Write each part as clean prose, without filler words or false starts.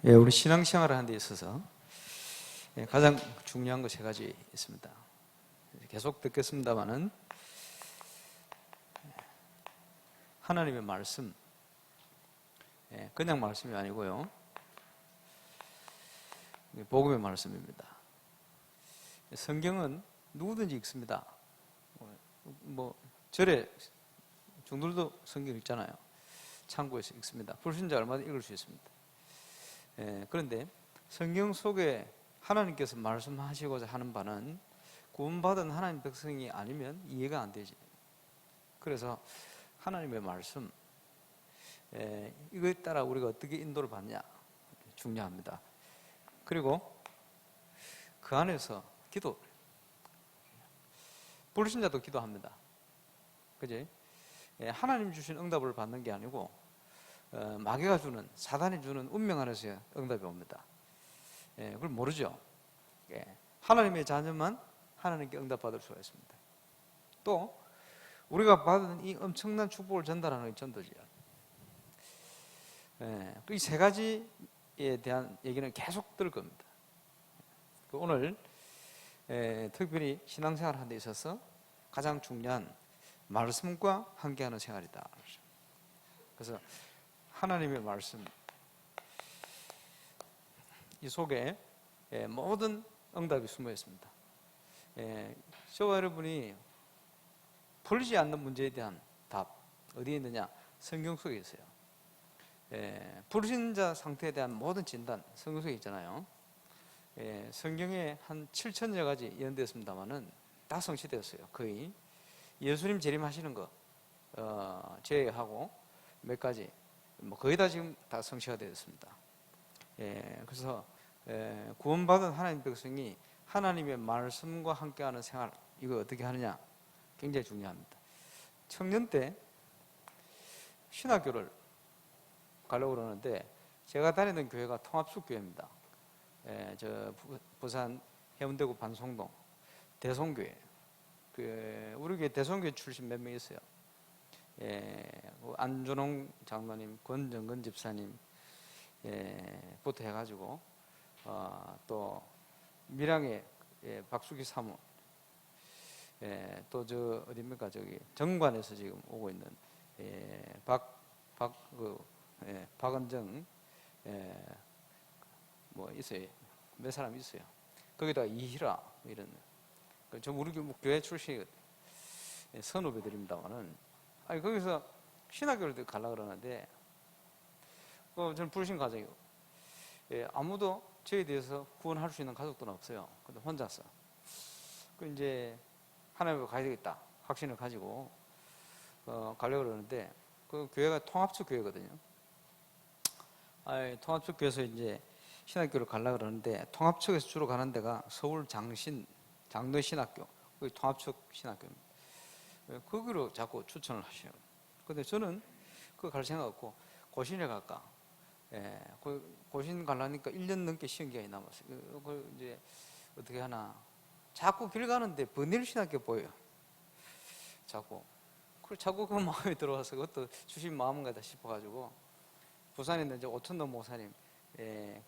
우리 신앙생활을 하는 데 있어서 가장 중요한 거 세 가지 있습니다. 계속 듣겠습니다마는 하나님의 말씀, 그냥 말씀이 아니고요, 복음의 말씀입니다. 성경은 누구든지 읽습니다. 절에 중들도 성경 읽잖아요. 창고에서 읽습니다. 불신자 얼마든지 읽을 수 있습니다. 그런데 성경 속에 하나님께서 말씀하시고자 하는 바는 구원받은 하나님 백성이 아니면 이해가 안 되지. 그래서 하나님의 말씀, 이거에 따라 우리가 어떻게 인도를 받냐 중요합니다. 그리고 그 안에서 기도, 불신자도 기도합니다. 그지? 하나님 주신 응답을 받는 게 아니고 마귀가 주는, 사단이 주는 운명 안에서 응답이 옵니다. 그걸 모르죠. 하나님의 자녀만 하나님께 응답받을 수가 있습니다. 또 우리가 받은 이 엄청난 축복을 전달하는 게 전도지요. 이 세 가지에 대한 얘기는 계속 들을 겁니다. 오늘 특별히 신앙생활 하는 데 있어서 가장 중요한 말씀과 함께하는 생활이다. 그래서 하나님의 말씀, 이 속에 모든 응답이 숨어 있습니다. 저와 여러분이 풀리지 않는 문제에 대한 답, 어디에 있느냐? 성경 속에 있어요. 불신자 상태에 대한 모든 진단, 성경 속에 있잖아요. 성경에 한 7천여 가지 예언되어 있습니다만은 다 성취되었어요. 거의 예수님 재림하시는 거 제외하고 몇 가지 거의 다 지금 다 성취가 되었습니다. 그래서 구원받은 하나님 백성이 하나님의 말씀과 함께하는 생활, 이거 어떻게 하느냐 굉장히 중요합니다. 청년 때 신학교를 가려고 그러는데 제가 다니던 교회가 통합숙교회입니다. 저 부산 해운대구 반송동 대송교회, 우리 교회 대송교회 출신 몇 명 있어요. 안준홍 장로님, 권정근 집사님 부터 해가지고 또 밀양의 박수기 사모, 또 저 어디입니까, 저기 정관에서 지금 오고 있는 박은정 뭐 있어요. 몇 사람 있어요. 거기다가 이희라 이런, 저 우리 교회 출신 선후배들입니다만은, 거기서 신학교를 가려고 그러는데 저는 불신 가정이고, 아무도 저에 대해서 구원할 수 있는 가족들은 없어요. 근데 혼자서 이제 하나님과 가야 되겠다 확신을 가지고 가려고 그러는데, 그 교회가 통합축 교회거든요. 통합축 교회에서 이제 신학교를 가려고 그러는데, 통합축에서 주로 가는 데가 서울 장로의 신학교, 거기 통합축 신학교입니다. 거기로 자꾸 추천을 하셔요. 근데 저는 그거 갈 생각 없고 고신에 갈까. 고신 가려니까 1년 넘게 시험 기간이 남았어요. 그걸 이제 어떻게 하나, 자꾸 길 가는데 번일 신학교 보여요. 자꾸 그 마음에 들어와서 그것도 주신 마음인가 싶어가지고, 부산에 있는 이제 오천동 목사님,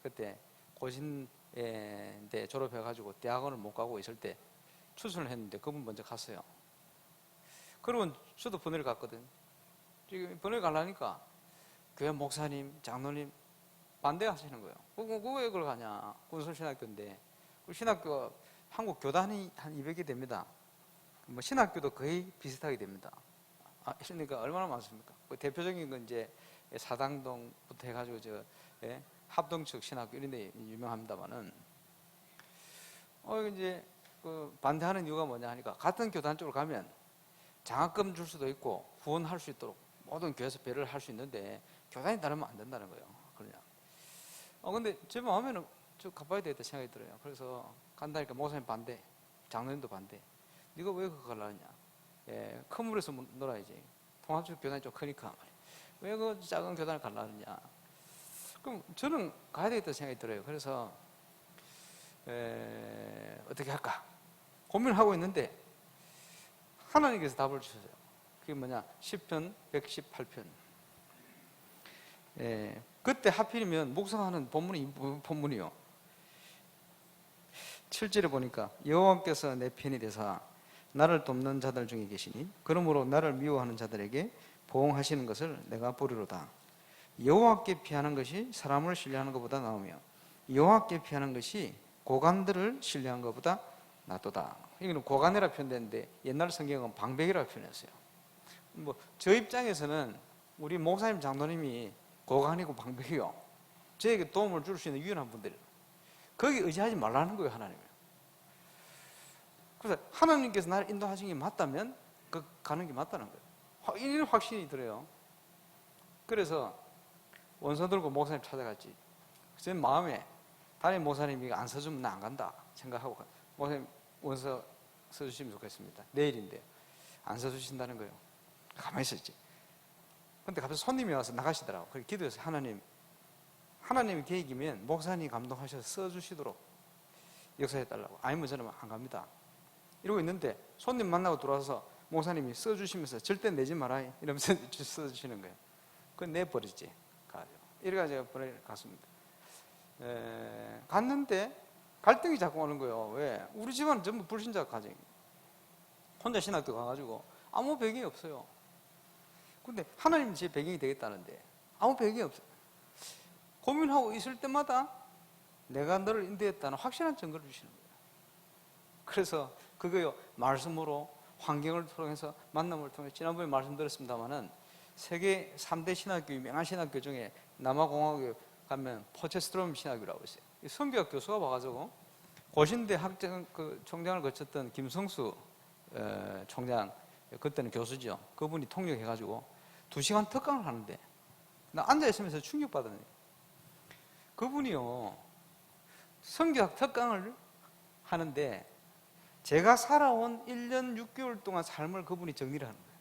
그때 고신대 졸업해가지고 대학원을 못 가고 있을 때 추천을 했는데 그분 먼저 갔어요. 그러면 저도 번일 갔거든. 지금 번일 가려니까 교회 목사님, 장로님 반대하시는 거예요. 왜 그걸 가냐? 군설신학교인데. 그 신학교가 한국 교단이 한 200개 됩니다. 뭐 신학교도 거의 비슷하게 됩니다. 그러니까 얼마나 많습니까? 그 대표적인 건 이제 사당동부터 해가지고 합동측 신학교 이런 데 유명합니다만은, 이제 그 반대하는 이유가 뭐냐 하니까, 같은 교단 쪽으로 가면 장학금 줄 수도 있고 후원할 수 있도록 모든 교회에서 배려를 할 수 있는데 교단이 다르면 안 된다는 거예요. 그냥. 근데 제 마음에는 좀 가봐야 되겠다 생각이 들어요. 그래서 간다니까 목사님 반대, 장로님도 반대. 네가 왜 그거 가려느냐? 큰 물에서 놀아야지. 통합적 교단이 좀 크니까 왜 그 작은 교단을 가려느냐? 그럼 저는 가야 되겠다 생각이 들어요. 그래서 어떻게 할까 고민을 하고 있는데 하나님께서 답을 주셨어요. 그게 뭐냐? 시편 118편. 그때 하필이면 묵상하는 본문이 이 본문이요. 7절에 보니까 여호와께서 내 편이 되사 나를 돕는 자들 중에 계시니 그러므로 나를 미워하는 자들에게 보응하시는 것을 내가 보리로다. 여호와께 피하는 것이 사람을 신뢰하는 것보다 나으며 여호와께 피하는 것이 고관들을 신뢰하는 것보다 낫도다. 이거는 고관이라 표현되는데 옛날 성경은 방백이라 표현했어요. 뭐 저 입장에서는 우리 목사님 장로님이 고관이고 방백이요, 저에게 도움을 줄 수 있는 유일한 분들이에요. 거기 의지하지 말라는 거예요, 하나님이. 그래서 하나님께서 나를 인도하시는 게 맞다면 그 가는 게 맞다는 거예요. 이런 확신이 들어요. 그래서 원서 들고 목사님 찾아갔지. 제 마음에 담임 목사님이 안 써주면 나 안 간다 생각하고, 목사님 원서 써주시면 좋겠습니다. 내일인데 안 써주신다는 거예요. 가만히 있었지. 근데 갑자기 손님이 와서 나가시더라고. 그래서 기도해서 하나님의 계획이면 목사님 감동하셔서 써주시도록 역사해달라고. 아니면 저는 안 갑니다 이러고 있는데 손님 만나고 들어와서 목사님이 써주시면서 절대 내지 마라 이러면서 써주시는 거예요. 그건 내버리지. 이래가지고 제가 갔습니다. 갔는데 갈등이 자꾸 오는 거예요. 왜? 우리 집안은 전부 불신자 가정이에요. 혼자 신학교 가가지고 아무 배경이 없어요. 근데 하나님은 제 배경이 되겠다는데 아무 배경이 없어요. 고민하고 있을 때마다 내가 너를 인도했다는 확실한 증거를 주시는 거예요. 그래서 그거요, 말씀으로, 환경을 통해서, 만남을 통해서, 지난번에 말씀드렸습니다마는 세계 3대 신학교, 유명한 신학교 중에 남아공화국에 가면 포체스트롬 신학교라고 있어요. 선교학 교수가 와가지고 고신대 총장을 거쳤던 김성수 총장, 그때는 교수죠. 그분이 통역해가지고 2시간 특강을 하는데 나 앉아있으면서 충격받았네요. 그분이요, 선교학 특강을 하는데 제가 살아온 1년 6개월 동안 삶을 그분이 정리를 하는 거예요.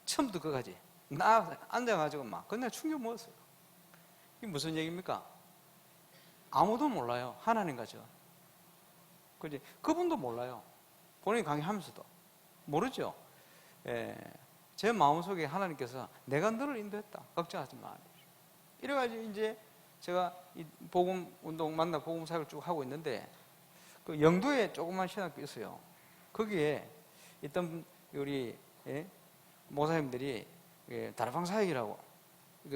처음부터 끝까지. 나 앉아가지고 막 그냥 충격 먹었어요. 이게 무슨 얘기입니까? 아무도 몰라요. 하나님과 저. 그지? 그분도 몰라요. 본인이 강의하면서도 모르죠. 제 마음속에 하나님께서 내가 너를 인도했다, 걱정하지 마. 이래가지고 이제 제가 이 복음 운동 만나 복음 사역을 쭉 하고 있는데, 그 영도에 조그만 신학교 있어요. 거기에 있던 우리 모사님들이 다락방 사역이라고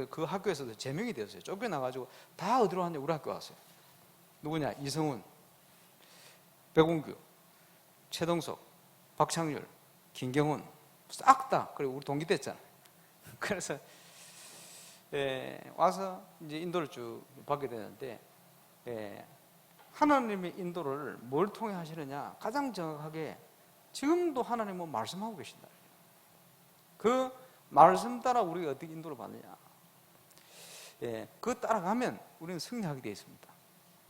그 학교에서도 제명이 되었어요. 쫓겨나가지고 다 어디로 왔냐? 우리 학교 왔어요. 누구냐? 이성훈, 백운규, 최동석, 박창률, 김경훈 싹 다, 그리고 우리 동기 됐잖아요. 그래서 와서 이제 인도를 쭉 받게 되는데, 하나님의 인도를 뭘 통해 하시느냐? 가장 정확하게 지금도 하나님은 말씀하고 계신다. 그 말씀 따라 우리가 어떻게 인도를 받느냐? 그거 따라가면 우리는 승리하게 되어 있습니다.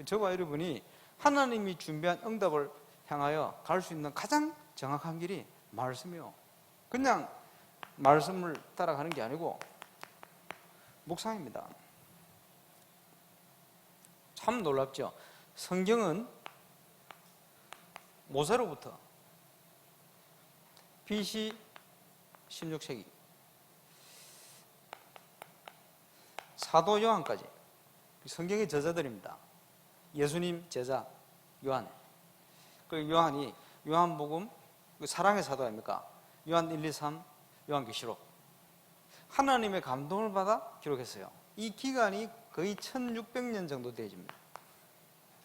저와 여러분이 하나님이 준비한 응답을 향하여 갈 수 있는 가장 정확한 길이 말씀이요. 그냥 말씀을 따라가는 게 아니고 묵상입니다. 참 놀랍죠? 성경은 모세로부터 BC 16세기 사도 요한까지 성경의 저자들입니다. 예수님 제자 요한. 그 요한이 요한복음 사랑의 사도 아닙니까? 요한 1, 2, 3 요한계시록. 하나님의 감동을 받아 기록했어요. 이 기간이 거의 1600년 정도 되어집니다.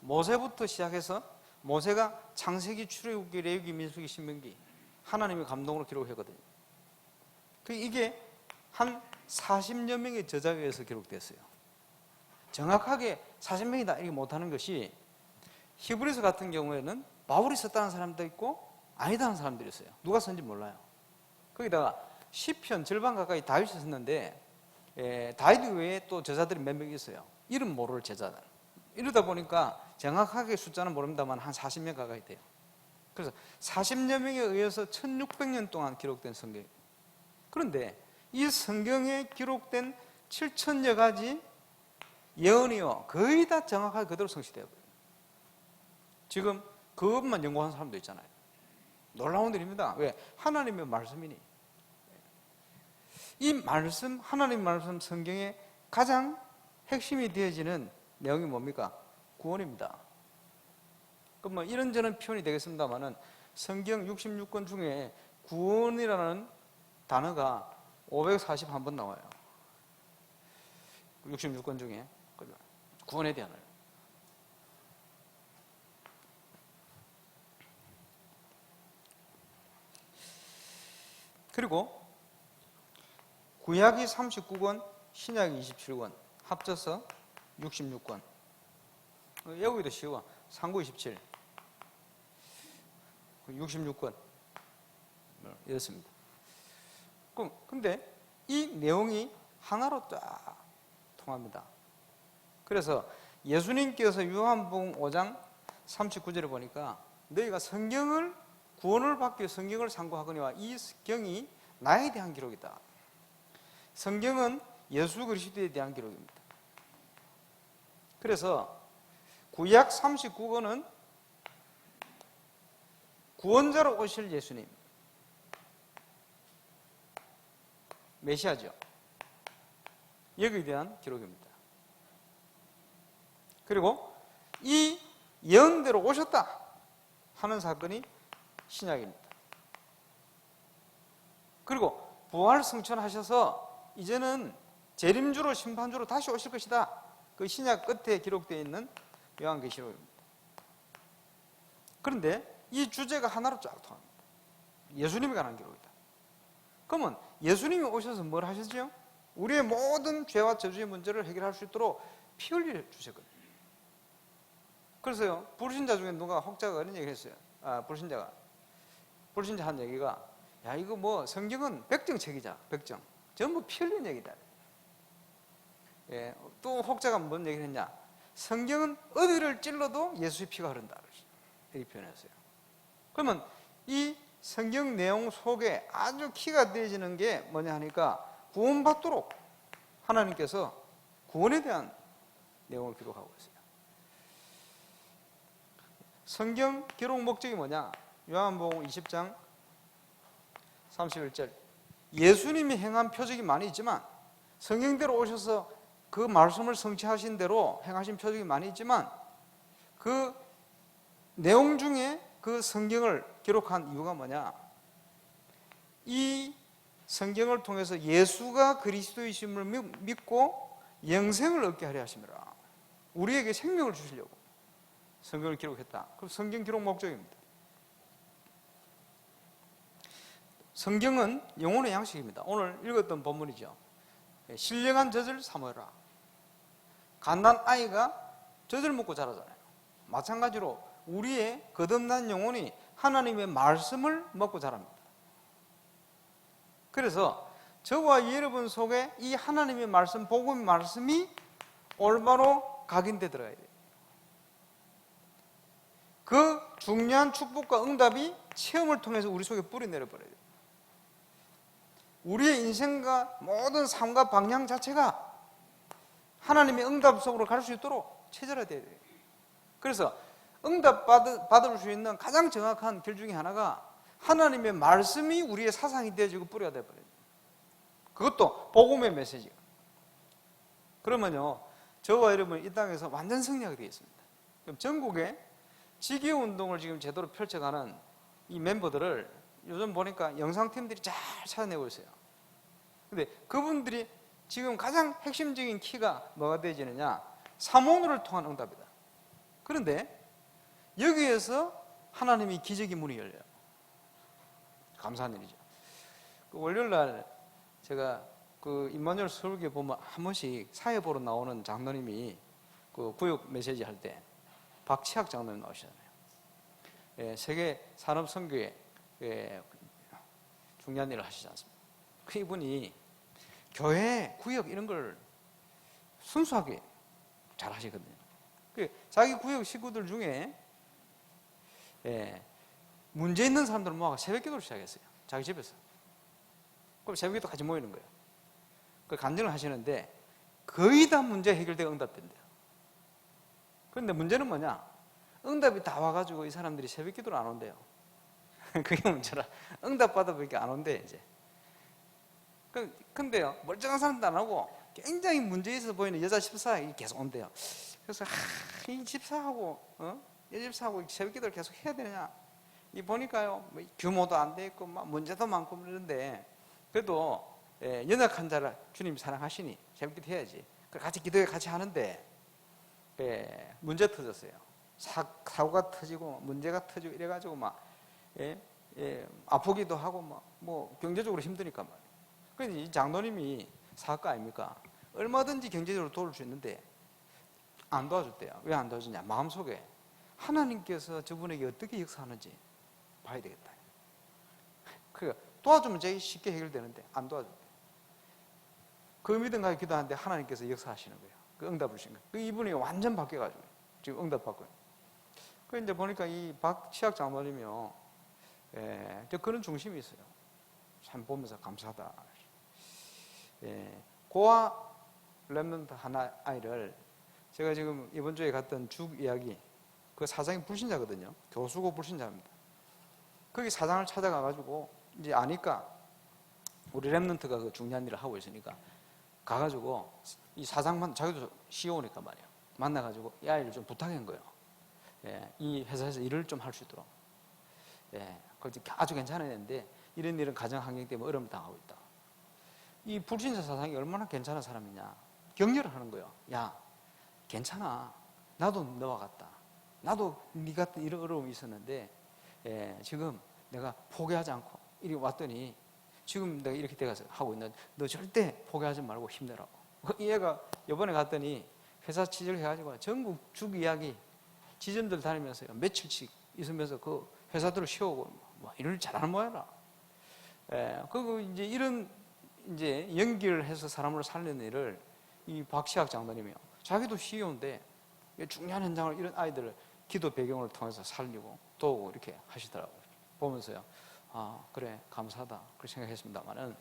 모세부터 시작해서 모세가 창세기, 출애굽기, 레위기, 민수기, 신명기 하나님의 감동으로 기록했거든요. 이게 한 40여 명의 저자에 의해서 기록됐어요. 정확하게 40명이다 이렇게 못하는 것이, 히브리서 같은 경우에는 바울이 썼다는 사람도 있고 아니다는 사람들이 있어요. 누가 썼는지 몰라요. 거기다가 시편 절반 가까이 다윗이 썼는데 다윗 외에 또 저자들이 몇 명 있어요. 이름 모를 저자들. 이러다 보니까 정확하게 숫자는 모릅니다만 한 40명 가까이 돼요. 그래서 40여 명에 의해서 1600년 동안 기록된 성경. 그런데 이 성경에 기록된 7000여 가지 예언이요, 거의 다 정확하게 그대로 성취되어 버려요. 지금 그것만 연구한 사람도 있잖아요. 놀라운 일입니다. 왜? 하나님의 말씀이니. 이 말씀, 하나님의 말씀 성경에 가장 핵심이 되어지는 내용이 뭡니까? 구원입니다. 뭐 이런저런 표현이 되겠습니다만은 성경 66권 중에 구원이라는 단어가 541번 나와요. 66권 중에 구원에 대한 말. 그리고 구약이 39권, 신약이 27권, 합쳐서 66권. 여기도 쉬워. 상구 27, 66권 이렇습니다. 근데 이 내용이 하나로 딱 통합니다. 그래서 예수님께서 요한복음 5장 39절에 보니까 너희가 성경을 구원을 받기 위해 성경을 상고하거니와 이 성경이 나에 대한 기록이다. 성경은 예수 그리스도에 대한 기록입니다. 그래서 구약 39권은 구원자로 오실 예수님, 메시아죠. 여기에 대한 기록입니다. 그리고 이 예언대로 오셨다 하는 사건이 신약입니다. 그리고 부활 승천하셔서 이제는 재림주로 심판주로 다시 오실 것이다. 그 신약 끝에 기록되어 있는 요한계시록입니다. 그런데 이 주제가 하나로 쫙 통합니다. 예수님에 관한 기록이다. 그러면 예수님이 오셔서 뭘 하셨죠? 우리의 모든 죄와 저주의 문제를 해결할 수 있도록 피 흘려 주셨거든요. 그래서요, 불신자 중에 누가 혹자가 그런 얘기를 했어요. 불신자 한 얘기가, 야, 이거 뭐 성경은 백정책이자, 백정. 전부 피 흘린 얘기다. 예, 또 혹자가 뭔 얘기를 했냐? 성경은 어디를 찔러도 예수의 피가 흐른다. 이렇게 표현했어요. 그러면 이 성경 내용 속에 아주 키가 되어지는 게 뭐냐 하니까 구원받도록 하나님께서 구원에 대한 내용을 기록하고 있어요. 성경 기록 목적이 뭐냐? 요한복음 20장 31절. 예수님이 행한 표적이 많이 있지만 성경대로 오셔서 그 말씀을 성취하신 대로 행하신 표적이 많이 있지만 그 내용 중에 그 성경을 기록한 이유가 뭐냐? 이 성경을 통해서 예수가 그리스도이심을 믿고 영생을 얻게 하려 하심이라. 우리에게 생명을 주시려고 성경을 기록했다. 그 성경 기록 목적입니다. 성경은 영혼의 양식입니다. 오늘 읽었던 본문이죠. 신령한 젖을 사모해라. 갓난 아이가 젖을 먹고 자라잖아요. 마찬가지로 우리의 거듭난 영혼이 하나님의 말씀을 먹고 자랍니다. 그래서 저와 여러분 속에 이 하나님의 말씀, 복음의 말씀이 올바로 각인돼 들어가야 돼요. 그 중요한 축복과 응답이 체험을 통해서 우리 속에 뿌리 내려버려야 돼요. 우리의 인생과 모든 삶과 방향 자체가 하나님의 응답 속으로 갈 수 있도록 체질화되어야 돼요. 그래서 응답 받을 수 있는 가장 정확한 길 중에 하나가 하나님의 말씀이 우리의 사상이 되어지고 뿌리가 되어버려요. 그것도 복음의 메시지가. 그러면요, 저와 여러분 이 땅에서 완전 승리하게 되어 있습니다. 그럼 전국에 지기운동을 지금 제대로 펼쳐가는 이 멤버들을 요즘 보니까 영상팀들이 잘 찾아내고 있어요. 근데 그분들이 지금 가장 핵심적인 키가 뭐가 되어지느냐? 사모를 통한 응답이다. 그런데 여기에서 하나님이 기적의 문이 열려요. 감사한 일이죠. 월요일날 제가 그 임마누엘 설교에 보면 한 번씩 사회 보러 나오는 장로님이 그 구역 메시지 할 때 박치학 장로님 나오시잖아요. 예, 세계 산업 선교에 중요한 일을 하시지 않습니까? 그 이분이 교회, 구역 이런 걸 순수하게 잘 하시거든요. 자기 구역 식구들 중에 문제 있는 사람들을 모아서 새벽 기도를 시작했어요. 자기 집에서. 그럼 새벽 기도 같이 모이는 거예요. 그 간증을 하시는데 거의 다 문제 해결되고 응답된대요. 그런데 문제는 뭐냐? 응답이 다 와가지고 이 사람들이 새벽 기도를 안 온대요. 그게 문제라. 응답 받아보니까 안 온대, 이제. 근데요, 멀쩡한 사람도 안 하고 굉장히 문제 있어 보이는 여자 집사가 계속 온대요. 그래서 이 집사하고 이 집사하고 새벽 기도를 계속 해야 되느냐? 이 보니까요, 뭐 규모도 안 돼 있고 막 문제도 많고 그러는데 그래도 연약한 자를 주님 사랑하시니 새벽 기도 해야지. 같이 기도회 같이 하는데 문제 터졌어요. 사고가 터지고 문제가 터지고 이래가지고 막 아프기도 하고 뭐 경제적으로 힘드니까 말이에요. 그래서 이 장로님이 사학가 아닙니까? 얼마든지 경제적으로 도울 수 있는데 안 도와줬대요. 왜 안 도와주냐? 마음속에 하나님께서 저분에게 어떻게 역사하는지 봐야 되겠다. 그러니까 도와주면 되게 쉽게 해결되는데 안 도와줬대요. 그 믿음 가지고 기도하는데 하나님께서 역사하시는 거예요. 그 응답을 주신 거예요. 그 이분이 완전 바뀌어가지고 지금 응답 받고요. 그 이제 보니까 이 박치학 장로님이요, 그런 중심이 있어요. 참 보면서 감사하다. 고아 렘넌트 하나 아이를 제가 지금 이번 주에 갔던 죽 이야기, 그 사장이 불신자거든요. 교수고 불신자입니다. 거기 사장을 찾아가가지고 이제 아니까 우리 렘넌트가 그 중요한 일을 하고 있으니까 가가지고 이 사장만, 자기도 CEO니까 말이야, 만나가지고 이 아이를 좀 부탁한 거예요. 이 회사에서 일을 좀 할 수 있도록. 아주 괜찮았는데 이런 일은 가정 환경 때문에 어려움을 당하고 있다. 이 불신자 사장이 얼마나 괜찮은 사람이냐, 격려를 하는 거예요. 야, 괜찮아. 나도 너와 같다. 나도 네 같은 이런 어려움이 있었는데 지금 내가 포기하지 않고 이리 왔더니 지금 내가 이렇게 돼가서 하고 있는데 너 절대 포기하지 말고 힘내라고. 이 애가 이번에 갔더니 회사 취직을 해가지고 전국 죽 이야기 지점들 다니면서요, 며칠씩 있으면서 그 회사들을 세우고 뭐 일을 잘하는 모양이라. 그리고 이제 이런 이제 연기를 해서 사람을 살리는 일을 이 박시학 장로님이요, 자기도 CEO인데 중요한 현장을 이런 아이들을 기도 배경을 통해서 살리고 도우고 이렇게 하시더라고요. 보면서요, 아 그래 감사하다 그렇게 생각했습니다만은,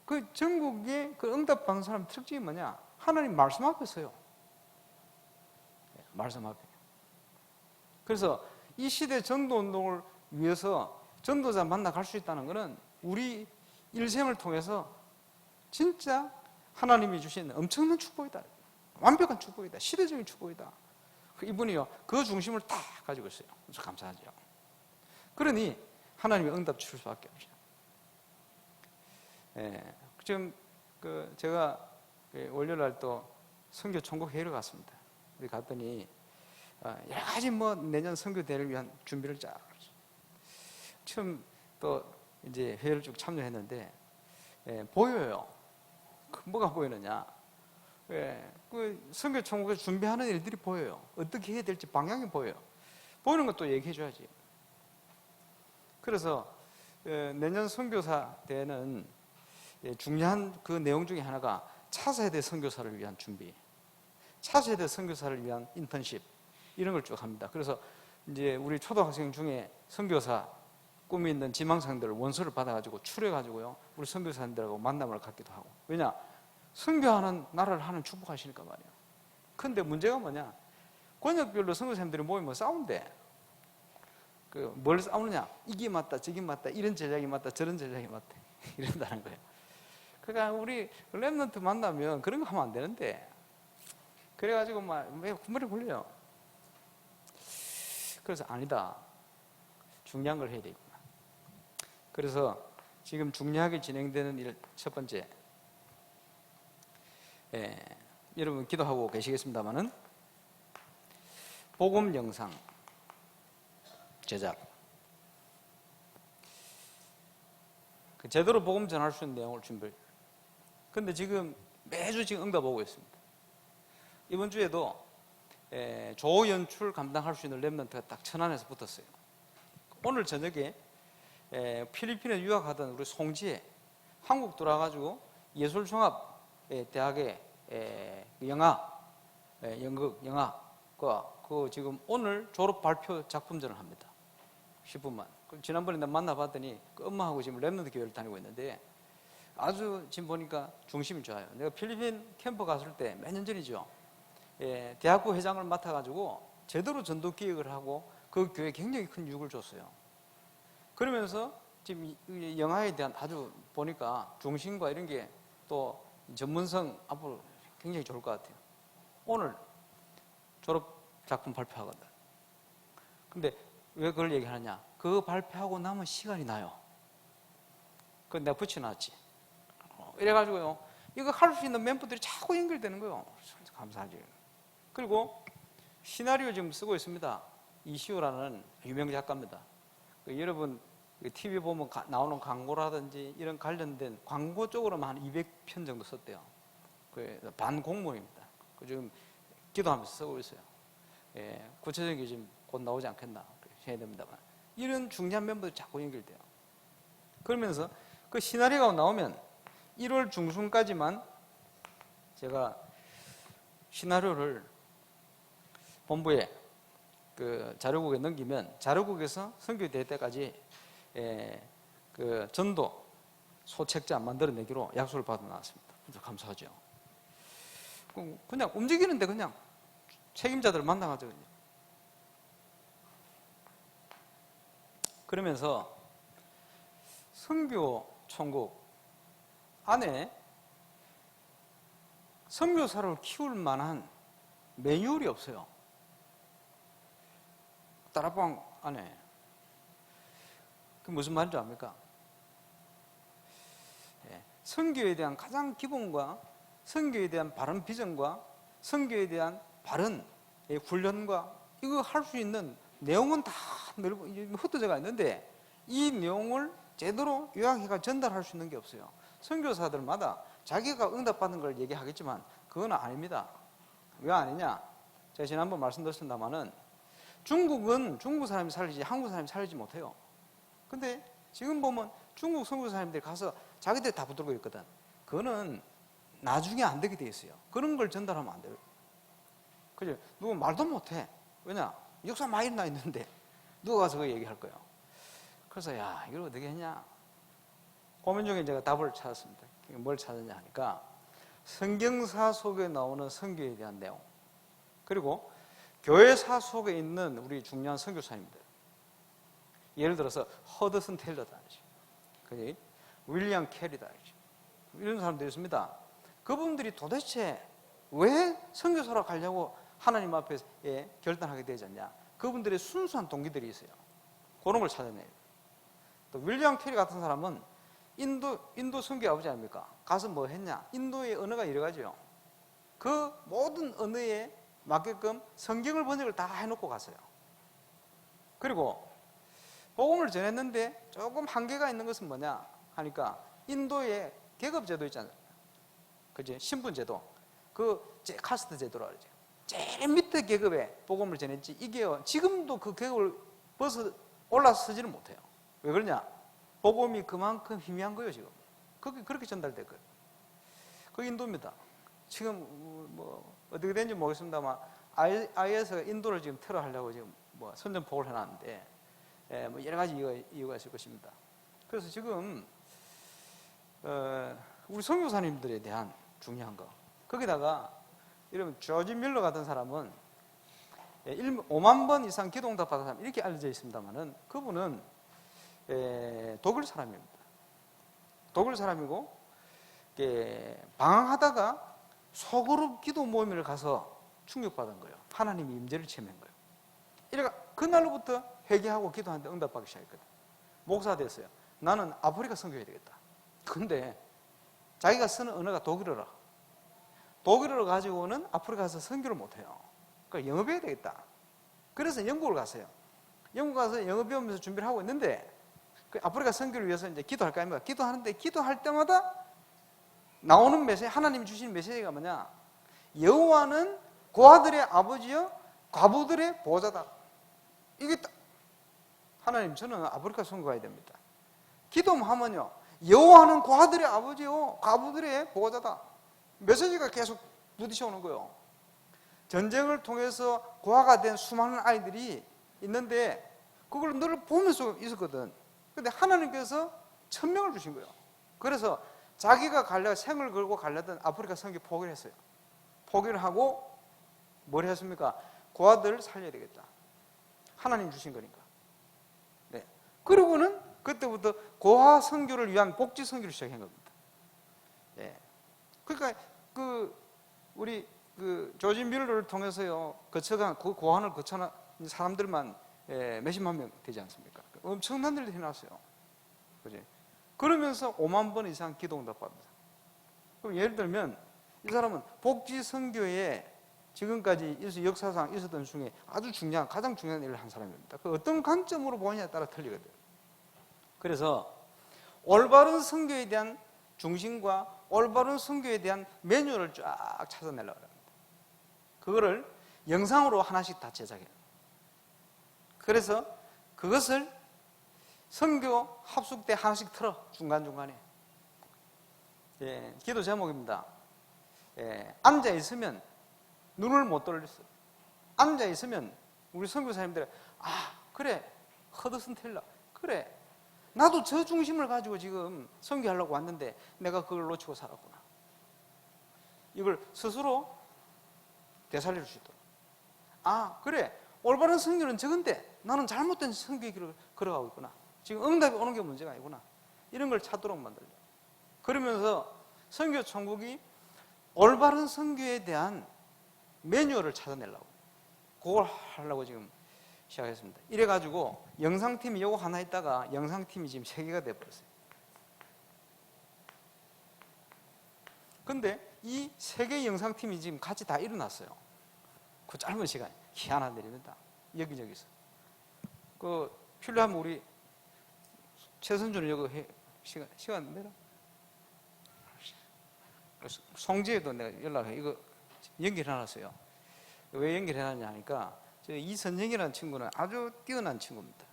그 전국에 그 응답 받는 사람 특징이 뭐냐? 하나님 말씀 앞에 서요. 말씀 앞에. 그래서 이 시대 전도 운동을 위해서 전도자 만나 갈 수 있다는 것은 우리 일생을 통해서 진짜 하나님이 주신 엄청난 축복이다. 완벽한 축복이다. 시대적인 축복이다. 이분이요, 그 중심을 다 가지고 있어요. 그래서 감사하죠. 그러니 하나님이 응답 줄 수밖에 없죠. 지금 제가 월요일날 또 선교 총국 회의를 갔습니다. 갔더니 여러 가지 뭐 내년 선교 대회를 위한 준비를 쫙. 처음 또 이제 회의를 쭉 참여했는데 보여요. 뭐가 보이느냐? 그 선교 총국에 준비하는 일들이 보여요. 어떻게 해야 될지 방향이 보여요. 보이는 것도 얘기해 줘야지. 그래서 내년 선교사 대회는 중요한 그 내용 중에 하나가 차세대 선교사를 위한 준비, 차세대 선교사를 위한 인턴십, 이런 걸 쭉 합니다. 그래서 이제 우리 초등학생 중에 선교사 꿈이 있는 지망생들을 원서를 받아가지고 추려가지고요, 우리 선교사님들하고 만남을 갖기도 하고. 왜냐? 선교하는 나라를 하는 축복하시니까 말이에요. 근데 문제가 뭐냐? 권역별로 선교사님들이 모이면 싸운대. 뭘 싸우느냐? 이게 맞다, 저게 맞다, 이런 전략이 맞다, 저런 전략이 맞다, 이런다는 거예요. 그러니까 우리 렘넌트 만나면 그런 거 하면 안 되는데, 그래가지고 왜 군말이 굴려요. 그래서 아니다, 중요한 걸 해야 되겠구나. 그래서 지금 중요하게 진행되는 일 첫 번째, 여러분 기도하고 계시겠습니다마는 복음 영상 제작, 제대로 복음 전할 수 있는 내용을 준비. 근데 지금 매주 지금 응답 오고 있습니다. 이번 주에도 조연출 감당할 수 있는 렘넌트가 딱 천안에서 붙었어요. 오늘 저녁에 필리핀에 유학하던 우리 송지혜, 한국 돌아가지고 예술종합대학의 연극, 영화과 그 지금 오늘 졸업 발표 작품전을 합니다. 10분만. 지난번에 내가 만나봤더니 그 엄마하고 지금 렘넌트 교회를 다니고 있는데 아주 지금 보니까 중심이 좋아요. 내가 필리핀 캠프 갔을 때 몇 년 전이죠. 대학부 회장을 맡아가지고 제대로 전도 기획을 하고 그 교회에 굉장히 큰 유익을 줬어요. 그러면서 지금 이 영화에 대한 아주 보니까 중심과 이런 게 또 전문성 앞으로 굉장히 좋을 것 같아요. 오늘 졸업 작품 발표하거든. 근데 왜 그걸 얘기하느냐? 그거 발표하고 나면 시간이 나요. 그건 내가 붙여놨지. 이래가지고요, 이거 할 수 있는 멤버들이 자꾸 연결되는 거예요. 감사하지. 그리고 시나리오 지금 쓰고 있습니다. 이시우라는 유명 작가입니다. 여러분 TV 보면 나오는 광고라든지 이런 관련된 광고 쪽으로만 한 200편 정도 썼대요. 반공무입니다. 지금 기도하면서 쓰고 있어요. 예, 구체적인 게 지금 곧 나오지 않겠나 해야 됩니다만, 이런 중요한 멤버들이 자꾸 연결돼요. 그러면서 그 시나리오가 나오면 1월 중순까지만 제가 시나리오를 본부에 그 자료국에 넘기면 자료국에서 선교될 때까지 그 전도 소책자 만들어내기로 약속을 받아 나왔습니다. 감사하죠. 그냥 움직이는데 그냥 책임자들을 만나가지고 그러면서 선교 천국 안에 선교사를 키울 만한 매뉴얼이 없어요. 다락방 안에. 그 무슨 말인지 압니까? 선교에 대한 가장 기본과 선교에 대한 바른 비전과 선교에 대한 바른 훈련과 이거 할 수 있는 내용은 다 흩어져가 있는데 이 내용을 제대로 요약해가 전달할 수 있는 게 없어요. 선교사들마다 자기가 응답받는 걸 얘기하겠지만 그건 아닙니다. 왜 아니냐? 제가 지난번 말씀드렸습니다마는 중국은 중국 사람이 살리지 한국 사람이 살리지 못해요. 근데 지금 보면 중국 선교사님들이 가서 자기들 다 붙들고 있거든. 그거는 나중에 안 되게 돼 있어요. 그런 걸 전달하면 안 돼요. 그죠? 누구 말도 못해. 왜냐? 역사 많이 나 있는데 누가 가서 그 얘기할 거예요. 그래서 야, 이걸 어떻게 했냐? 고민 중에 제가 답을 찾았습니다. 뭘 찾았냐 하니까 성경사 속에 나오는 선교에 대한 내용, 그리고 교회사 속에 있는 우리 중요한 선교사님들, 예를 들어서 허드슨 테일러다, 그지? 윌리엄 캐리다, 이런 사람들이 있습니다. 그분들이 도대체 왜 선교사로 가려고 하나님 앞에 결단하게 되지 않냐? 그분들의 순수한 동기들이 있어요. 그런 걸 찾아내요. 또 윌리엄 캐리 같은 사람은 인도 선교 아버지 아닙니까? 가서 뭐 했냐? 인도의 언어가 여러 가지요. 그 모든 언어에 맞게끔 성경을 번역을 다 해놓고 갔어요. 그리고 복음을 전했는데 조금 한계가 있는 것은 뭐냐 하니까 인도의 계급제도 있잖아요. 그지? 신분제도. 그 카스트 제도라 그러죠. 제일 밑에 계급에 복음을 전했지 이게 지금도 그 계급을 벗어 올라서지는 못해요. 왜 그러냐? 복음이 그만큼 희미한 거예요, 지금. 그렇게 전달될 거예요. 그 인도입니다. 지금 뭐 어떻게 된지 모르겠습니다만 IS가 인도를 지금 테러하려고 지금 뭐 선전포고를 해놨는데 뭐 여러 가지 이유가 있을 것입니다. 그래서 지금 우리 선교사님들에 대한 중요한 거, 거기다가 이러면 조지 밀러 같은 사람은 5만 번 이상 기도 응답 받은 사람 이렇게 알려져 있습니다만은 그분은 독일 사람입니다. 독일 사람이고 방황하다가 소그룹 기도 모임을 가서 충격받은 거예요. 하나님이 임재를 체험한 거예요. 이래가 그날로부터 회개하고 기도하는데 응답받기 시작했거든. 목사 됐어요. 나는 아프리카 선교해야 되겠다. 근데 자기가 쓰는 언어가 독일어라. 독일어를 가지고는 아프리카 가서 선교를 못해요. 그러니까 영어 배워야 되겠다. 그래서 영국을 갔어요. 영국 가서 영어 배우면서 준비를 하고 있는데 그 아프리카 선교를 위해서 이제 기도할 거 아닙니까? 기도하는데 기도할 때마다 나오는 메시지, 하나님이 주신 메시지가 뭐냐? 여호와는 고아들의 아버지요 과부들의 보호자다. 이게 딱 하나님, 저는 아프리카 선교 가야 됩니다. 기도하면요, 여호와는 고아들의 아버지요 과부들의 보호자다. 메시지가 계속 부딪혀 오는 거예요. 전쟁을 통해서 고아가 된 수많은 아이들이 있는데 그걸 늘 보면서 있었거든. 근데 하나님께서 1000명을 주신 거예요. 그래서 자기가 생을 걸고 가려던 아프리카 선교 포기를 했어요. 포기를 하고 뭘 했습니까? 고아들을 살려야 되겠다. 하나님 주신 거니까. 네. 그리고는 그때부터 고아 선교를 위한 복지 선교를 시작한 겁니다. 네. 그러니까 우리 조지 밀러를 통해서요 거쳐간 그 고안을 거쳐난 사람들만 몇십만 명 되지 않습니까? 엄청난 일을 해놨어요. 그지? 그러면서 5만 번 이상 기도응답합니다. 그럼 예를 들면 이 사람은 복지 선교에 지금까지 역사상 있었던 중에 아주 중요한, 가장 중요한 일을 한 사람입니다. 그 어떤 관점으로 보느냐에 따라 틀리거든요. 그래서 올바른 선교에 대한 중심과 올바른 선교에 대한 매뉴얼을 쫙 찾아내려고 합니다. 그거를 영상으로 하나씩 다 제작해요. 그래서 그것을 선교 합숙 때 하나씩 틀어, 중간중간에. 기도 제목입니다. 앉아있으면 눈을 못 돌렸어요. 앉아있으면 우리 선교사님들이 그래, 허드슨 텔러, 그래, 나도 저 중심을 가지고 지금 선교하려고 왔는데 내가 그걸 놓치고 살았구나. 이걸 스스로 되살릴 수 있도록. 그래, 올바른 선교는 저건데 나는 잘못된 선교의 길을 걸어가고 있구나. 지금 응답이 오는 게 문제가 아니구나. 이런 걸 찾도록 만들죠. 그러면서 선교 천국이 올바른 선교에 대한 매뉴얼을 찾아내려고, 그걸 하려고 지금 시작했습니다. 이래가지고 영상팀이 요거 하나 있다가 영상팀이 지금 3개가 돼버렸어요. 근데 이 3개의 영상팀이 지금 같이 다 일어났어요. 그 짧은 시간, 희한한 일입니다. 여기저기서. 필요하면 우리 최선주는 여기 시간 내라. 송지에도 내가 연락해. 이거 연결해놨어요. 왜 연결해놨냐 하니까 이선영이라는 친구는 아주 뛰어난 친구입니다.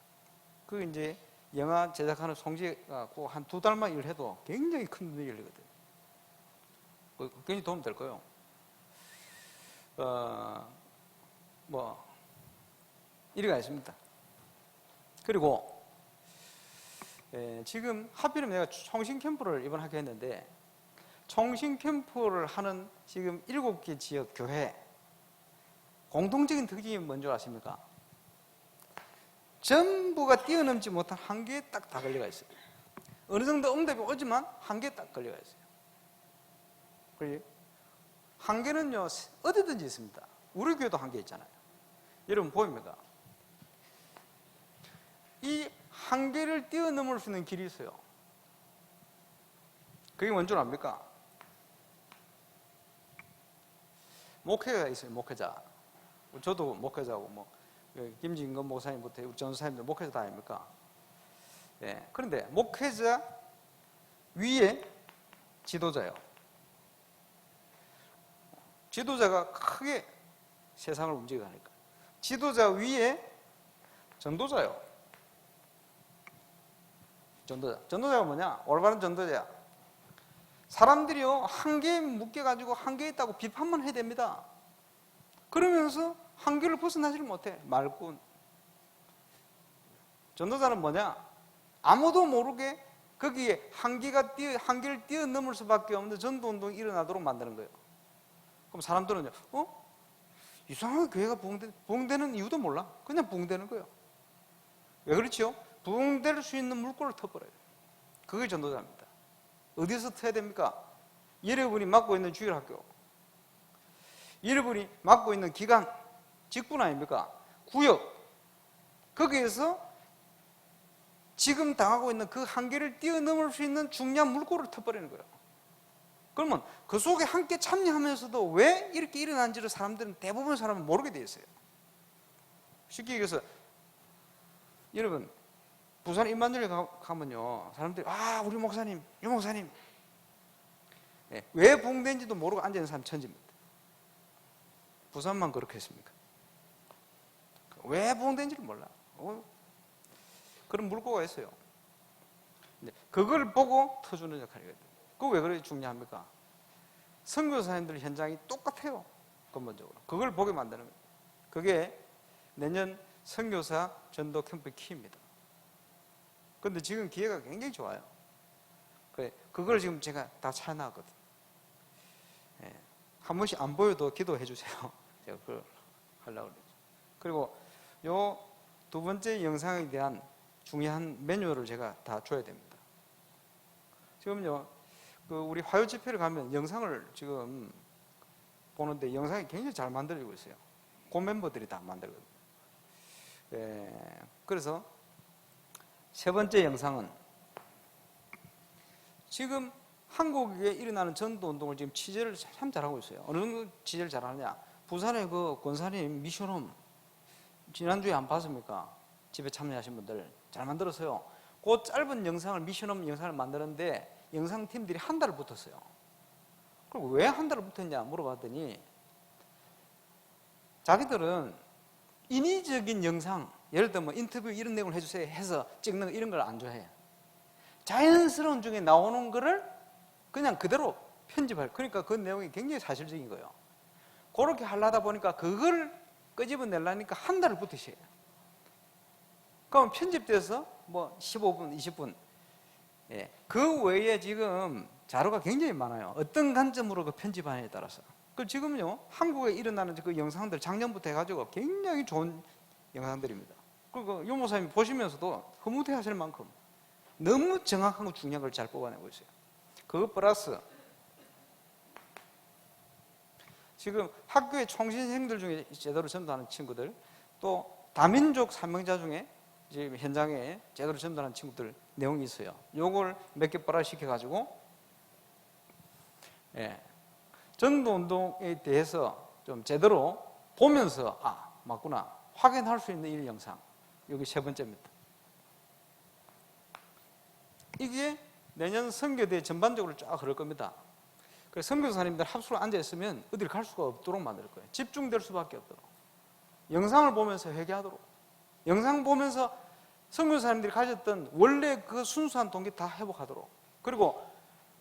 이제 영화 제작하는 송지가 한 2달만 일을 해도 굉장히 큰 눈이 열리거든요. 굉장히 도움 될 거예요. 이리가 있습니다. 그리고 지금 하필이면 내가 총신 캠프를 이번 학교 했는데, 총신 캠프를 하는 지금 7개 지역 교회 공통적인 특징이 뭔지 아십니까? 전부가 뛰어넘지 못한 한계에 딱 다 걸려가 있어요. 어느 정도 응답이 오지만 한계에 딱 걸려가 있어요. 그래? 한계는요 어디든지 있습니다. 우리 교회도 한계 있잖아요. 여러분 보입니까? 이 한계를 뛰어넘을 수 있는 길이 있어요. 그게 뭔 줄 압니까? 목회가 있어요. 목회자. 저도 목회자고 김진건 목사님부터 우리 전사님들 목회자 다 아닙니까? 그런데 목회자 위에 지도자요. 지도자가 크게 세상을 움직이니까. 지도자 위에 전도자요. 전도자가 뭐냐? 올바른 전도자야. 사람들이요 한계에 묶여가지고 한계에 있다고 비판만 해야 됩니다. 그러면서 한계를 벗어나지를 못해. 말꾼. 전도자는 뭐냐? 아무도 모르게 거기에 한계를 뛰어넘을 수밖에 없는 전도운동이 일어나도록 만드는 거예요. 그럼 사람들은요, 이상하게 교회가 부흥되는 이유도 몰라. 그냥 부흥되는 거예요. 왜 그렇죠? 부흥될 수 있는 물꼬를 터버려요. 그게 전도자입니다. 어디서 터야 됩니까? 여러분이 맡고 있는 주일학교, 여러분이 맡고 있는 기관, 직분 아닙니까? 구역, 거기에서 지금 당하고 있는 그 한계를 뛰어넘을 수 있는 중요한 물꼬를 터버리는 거예요. 그러면 그 속에 함께 참여하면서도 왜 이렇게 일어난지를 대부분 사람은 모르게 돼 있어요. 쉽게 얘기해서 여러분 부산 임마누엘 가면요 사람들이 우리 목사님, 이 목사님 왜 부흥된지도 모르고 앉아있는 사람 천지입니다. 부산만 그렇게 했습니까? 왜 부흥된지를 몰라. 그런 물꼬가 있어요. 그걸 보고 터주는 역할이거든요. 그거 왜 그렇게 중요합니까? 선교사님들 현장이 똑같아요. 근본적으로. 그걸 보게 만드는 거예요. 그게 내년 선교사 전도 캠프의 키입니다. 그런데 지금 기회가 굉장히 좋아요. 그걸 지금 제가 다 찾아놨거든요. 한 번씩 안 보여도 기도해 주세요. 제가 그걸 하려고 그러죠. 그리고 요 2번째 영상에 대한 중요한 매뉴얼을 제가 다 줘야 됩니다. 지금요, 우리 화요 집회를 가면 영상을 지금 보는데 영상이 굉장히 잘 만들어지고 있어요. 그 멤버들이 다 만들거든요. 그래서 세 번째 영상은 지금 한국에 일어나는 전도 운동을 지금 취재를 참 잘하고 있어요. 어느 정도 취재를 잘하느냐? 부산의 그 권사님 미션홈 지난주에 안 봤습니까? 집에 참여하신 분들 잘 만들었어요. 그 짧은 영상을 미션홈 영상을 만드는데 영상팀들이 한 달을 붙었어요. 그리고 왜 한 달을 붙었냐 물어봤더니 자기들은 인위적인 영상, 예를 들면 인터뷰 이런 내용을 해주세요 해서 찍는 거 이런 걸 안 좋아해요. 자연스러운 중에 나오는 거를 그냥 그대로 편집할, 그러니까 그 내용이 굉장히 사실적인 거예요. 그렇게 하려다 보니까 그걸 끄집어내려니까 한 달을 붙으셔요. 그럼 편집돼서 뭐 15분, 20분. 그 외에 지금 자료가 굉장히 많아요. 어떤 관점으로 그 편집하느냐에 따라서. 그 지금요, 한국에 일어나는 그 영상들 작년부터 해가지고 굉장히 좋은 영상들입니다. 그리고 요 목사님 보시면서도 흐뭇해 하실 만큼 너무 정확하고 중요한 걸 잘 뽑아내고 있어요. 그것 플러스 지금 학교의 총신생들 중에 제대로 전도하는 친구들, 또 다민족 사명자 중에 지금 현장에 제대로 전도하는 친구들 내용이 있어요. 요걸 몇 개 빨아시켜가지고 전도 운동에 대해서 좀 제대로 보면서 맞구나 확인할 수 있는 이 영상, 여기 세 번째입니다. 이게 내년 선교대 전반적으로 쫙 흐를 겁니다. 그래서 선교사님들 합수로 앉아있으면 어딜 갈 수가 없도록 만들 거예요. 집중될 수밖에 없도록. 영상을 보면서 회개하도록. 영상 보면서 선교사님들이 가졌던 원래 그 순수한 동기 다 회복하도록. 그리고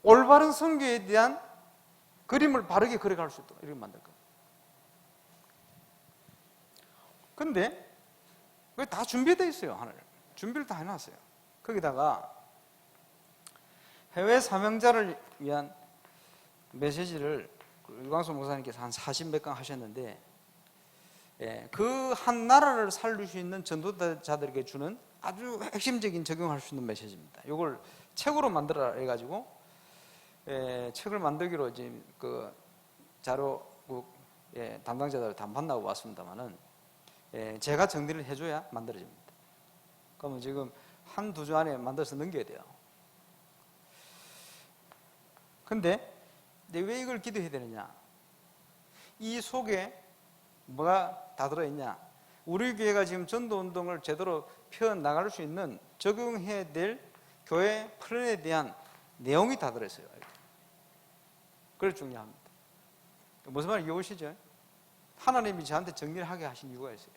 올바른 선교에 대한 그림을 바르게 그려갈 수 있도록 이렇게 만들 거예요. 근데 그게 다 준비되어 있어요. 하나를. 준비를 다 해놨어요. 거기다가 해외 사명자를 위한 메시지를 유광수 목사님께서 한 40몇 강 하셨는데, 그 한 나라를 살릴 수 있는 전도자들에게 주는 아주 핵심적인 적용할 수 있는 메시지입니다. 이걸 책으로 만들어라 해가지고 책을 만들기로 지금 그 자료국 담당자들 다 만나고 왔습니다만은 제가 정리를 해줘야 만들어집니다. 그러면 지금 한 두 주 안에 만들어서 넘겨야 돼요. 근데 왜 이걸 기도해야 되느냐? 이 속에 뭐가 다 들어있냐? 우리 교회가 지금 전도운동을 제대로 펴나갈 수 있는 적용해야 될 교회 플랜에 대한 내용이 다 들어있어요. 그게 중요합니다. 무슨 말인지 이해오시죠? 하나님이 저한테 정리를 하게 하신 이유가 있어요.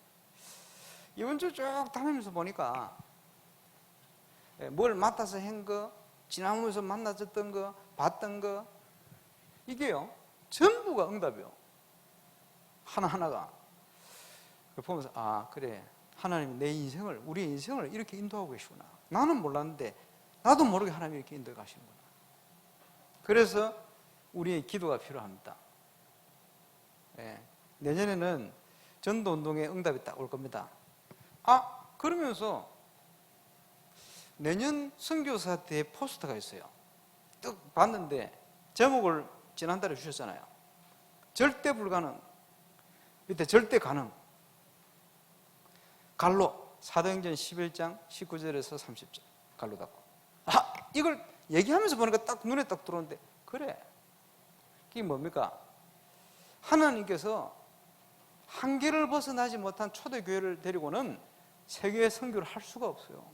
이번 주 쭉 다니면서 보니까 뭘 맡아서 한 거, 지나면서 만나졌던 거, 봤던 거, 이게요 전부가 응답이요. 하나하나가. 보면서 그래, 하나님이 내 인생을, 우리의 인생을 이렇게 인도하고 계시구나. 나는 몰랐는데 나도 모르게 하나님이 이렇게 인도해 가시는구나. 그래서 우리의 기도가 필요합니다. 내년에는 전도운동의 응답이 딱 올 겁니다. 그러면서 내년 선교사 대 포스터가 있어요. 딱 봤는데 제목을 지난달에 주셨잖아요. 절대 불가능, 밑에 절대 가능. 갈로 사도행전 11장 19절에서 30절 갈로 닫고. 이걸 얘기하면서 보니까 딱 눈에 딱 들어오는데, 그래, 이게 뭡니까? 하나님께서 한계를 벗어나지 못한 초대교회를 데리고는 세계의 선교를 할 수가 없어요.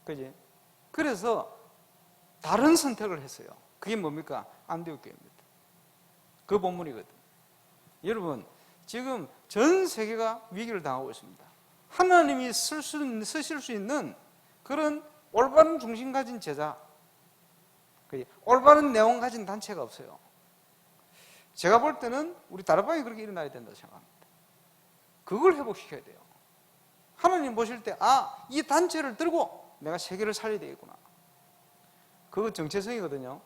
그지? 그래서 다른 선택을 했어요. 그게 뭡니까? 안디옥 교회입니다. 그 본문이거든. 여러분, 지금 전 세계가 위기를 당하고 있습니다. 하나님이 쓰실 수 있는 그런 올바른 중심 가진 제자, 올바른 내용 가진 단체가 없어요. 제가 볼 때는 우리 다락방이 그렇게 일어나야 된다고 생각합니다. 그걸 회복시켜야 돼요. 하나님 보실 때 이 단체를 들고 내가 세계를 살려야 되겠구나. 그거 정체성이거든요.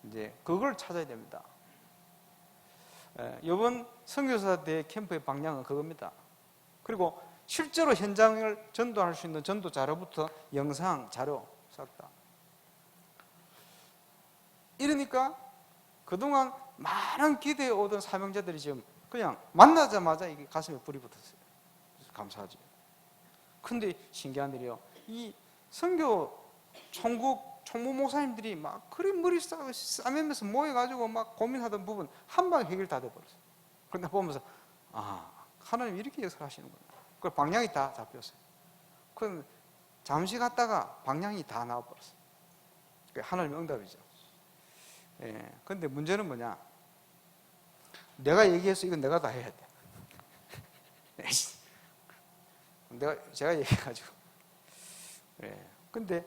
이제 그걸 찾아야 됩니다. 이번 선교사 대 캠프의 방향은 그겁니다. 그리고 실제로 현장을 전도할 수 있는 전도 자료부터 영상, 자료 싹 다. 이러니까 그동안 많은 기대에 오던 사명자들이 지금 그냥 만나자마자 이게 가슴에 불이 붙었어요. 그래서 감사하지. 근데 신기한 일이요. 이 선교 총국 총무 목사님들이 막 그리 머리 싸매면서 모여가지고 막 고민하던 부분 한 방에 해결 다 돼버렸어요. 그런데 보면서 하나님 이렇게 역사를 하시는구나. 그 방향이 다 잡혔어요. 그럼 잠시 갔다가 방향이 다 나와버렸어요. 하나님의 응답이죠. 예. 근데 문제는 뭐냐? 내가 얘기해서 이건 내가 다 해야 돼. 제가 얘기해가지고. 예. 근데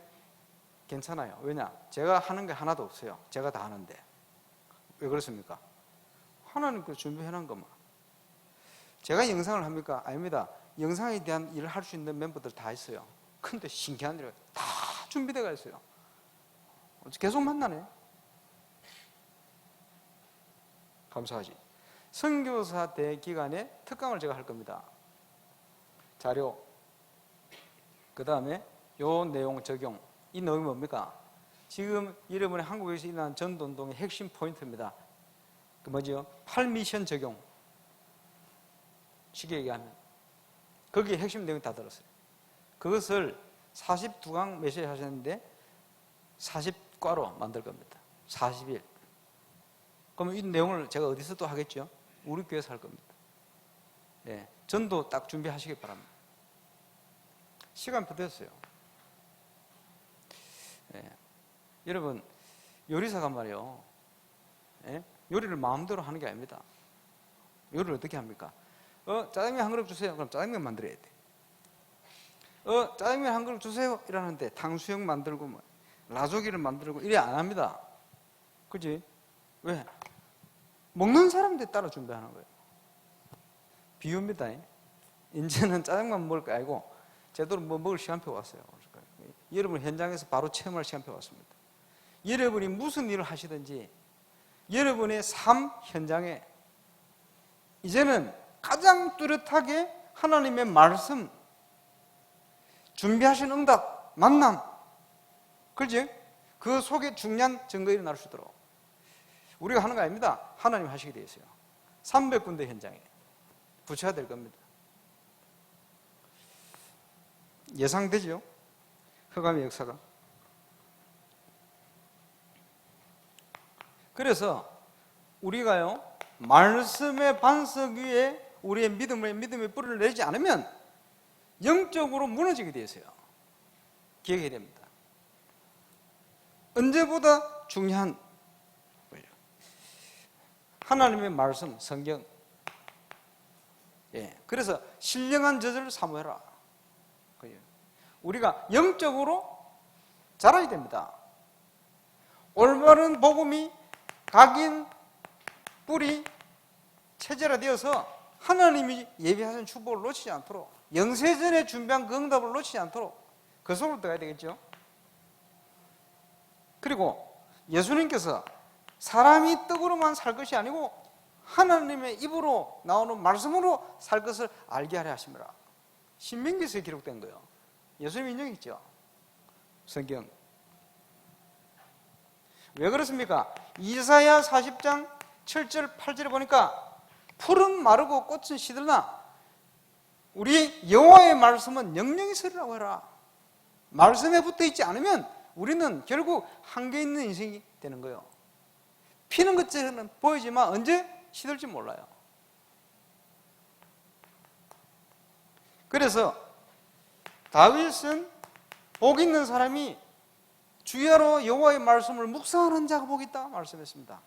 괜찮아요. 왜냐? 제가 하는 게 하나도 없어요. 제가 다 하는데. 왜 그렇습니까? 하나님께서 준비해놓은 것만. 제가 영상을 합니까? 아닙니다. 영상에 대한 일을 할 수 있는 멤버들 다 있어요. 근데 신기한 일이 다 준비되어 있어요. 계속 만나네. 감사하지. 선교사 대 기간에 특강을 제가 할 겁니다. 자료, 그 다음에 요 내용 적용. 이 내용이 뭡니까? 지금 여러분의 한국에서 일어난 전도운동의 핵심 포인트입니다. 그 뭐죠? 8미션 적용. 쉽게 얘기하면 거기에 핵심 내용이 다 들었어요. 그것을 42강 메시지 하셨는데 40과로 만들 겁니다. 40일. 그러면 이 내용을 제가 어디서 또 하겠죠? 우리 교회에서 할 겁니다. 예, 전도 딱 준비하시기 바랍니다. 시간 부됐어요. 예, 여러분 요리사가 말이요, 예? 요리를 마음대로 하는 게 아닙니다. 요리를 어떻게 합니까? 짜장면 한 그릇 주세요. 그럼 짜장면 만들어야 돼. 짜장면 한 그릇 주세요. 이러는데 탕수육 만들고 뭐 라조기를 만들고 이래 안 합니다. 그지? 왜? 먹는 사람들 따라 준비하는 거예요. 비유입니다. 이제는 짜장면 먹을 거 아니고 제대로 뭐 먹을 시간표 왔어요. 여러분 현장에서 바로 체험할 시간표 왔습니다. 여러분이 무슨 일을 하시든지 여러분의 삶 현장에 이제는 가장 뚜렷하게 하나님의 말씀, 준비하신 응답, 만남, 그렇지? 그 속에 중요한 증거가 일어날 수 있도록 우리가 하는 거 아닙니다. 하나님 하시게 되어 있어요. 300군데 현장에 부처화될 겁니다. 예상되죠? 흑암의 역사가. 그래서 우리가요, 말씀의 반석 위에 우리의 믿음의 뿌리를 내지 않으면 영적으로 무너지게 되어 있어요. 기억해야 됩니다. 언제보다 중요한 하나님의 말씀, 성경. 예, 그래서 신령한 저절을 사모해라. 우리가 영적으로 자라야 됩니다. 올바른 복음이 각인, 뿌리, 체제화되어서 하나님이 예비하신 축복을 놓치지 않도록, 영세전에 준비한 그 응답을 놓치지 않도록 그 속으로 들어가야 되겠죠. 그리고 예수님께서 사람이 떡으로만 살 것이 아니고 하나님의 입으로 나오는 말씀으로 살 것을 알게 하려 하심이라. 신명기서에 기록된 거예요. 예수님 인정했죠. 성경. 왜 그렇습니까? 이사야 40장 7절 8절에 보니까 풀은 마르고 꽃은 시들나 우리 여호와의 말씀은 영영이 서리라고 해라. 말씀에 붙어 있지 않으면 우리는 결국 한계 있는 인생이 되는 거예요. 피는 것처럼 보이지만 언제 시들지 몰라요. 그래서 다윗은 복 있는 사람이 주야로 여호와의 말씀을 묵상하는 자가 복 있다 말씀했습니다.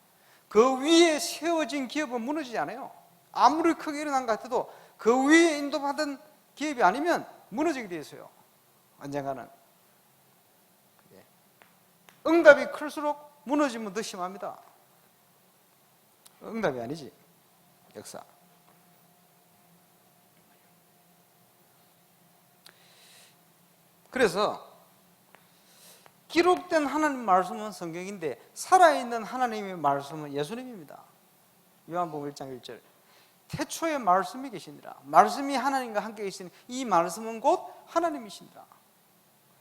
그 위에 세워진 기업은 무너지지 않아요. 아무리 크게 일어난 것 같아도 그 위에 인도받은 기업이 아니면 무너지게 되어 있어요. 언젠가는. 응답이 클수록 무너지면 더 심합니다. 응답이 아니지, 역사. 그래서 기록된 하나님 말씀은 성경인데 살아있는 하나님의 말씀은 예수님입니다. 요한복음 1장 1절. 태초에 말씀이 계시니라. 말씀이 하나님과 함께 계시니 이 말씀은 곧 하나님이시니라.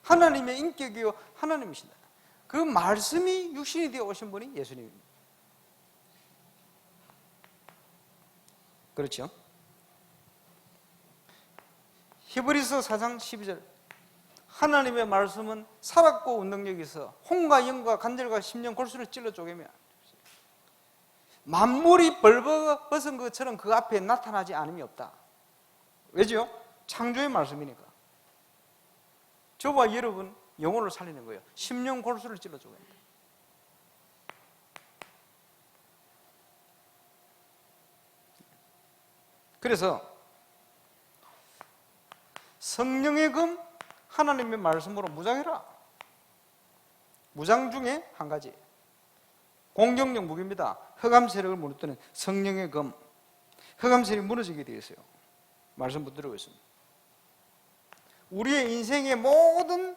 하나님의 인격이요 하나님이시니라. 그 말씀이 육신이 되어 오신 분이 예수님입니다. 그렇죠? 히브리서 4장 12절 하나님의 말씀은 살았고 운능력이 있어 혼과 영과 관절과 심령 골수를 찔러 쪼개며 만물이 벌거벗은 것처럼 그 앞에 나타나지 않음이 없다. 왜죠? 창조의 말씀이니까. 저와 여러분 영혼을 살리는 거예요. 심령 골수를 찔러 쪼갭니다. 그래서 성령의 검 하나님의 말씀으로 무장해라. 무장 중에 한 가지 공격력 무기입니다. 흑암 세력을 무너뜨리는 성령의 검. 흑암 세력이 무너지게 되어 있어요. 말씀 붙들고 있습니다. 우리의 인생의 모든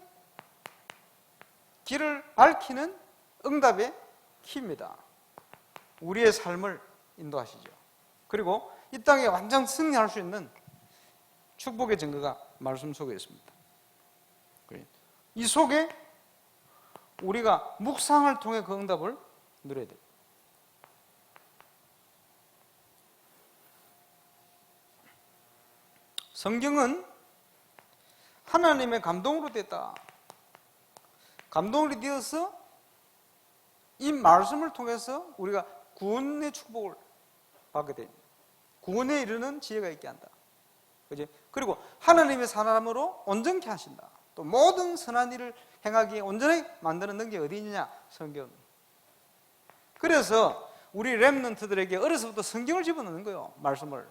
길을 밝히는 응답의 키입니다. 우리의 삶을 인도하시죠. 그리고 이 땅에 완전 승리할 수 있는 축복의 증거가 말씀 속에 있습니다. 이 속에 우리가 묵상을 통해 그 응답을 누려야 됩니다. 성경은 하나님의 감동으로 됐다. 감동으로 되어서 이 말씀을 통해서 우리가 구원의 축복을 받게 됩니다. 구원에 이르는 지혜가 있게 한다. 그죠? 그리고 하나님의 사람으로 온전케 하신다. 또 모든 선한 일을 행하기에 온전하게 만드는 능력이 어디 있느냐? 성경. 그래서 우리 렘넌트들에게 어려서부터 성경을 집어넣는 거예요. 말씀을.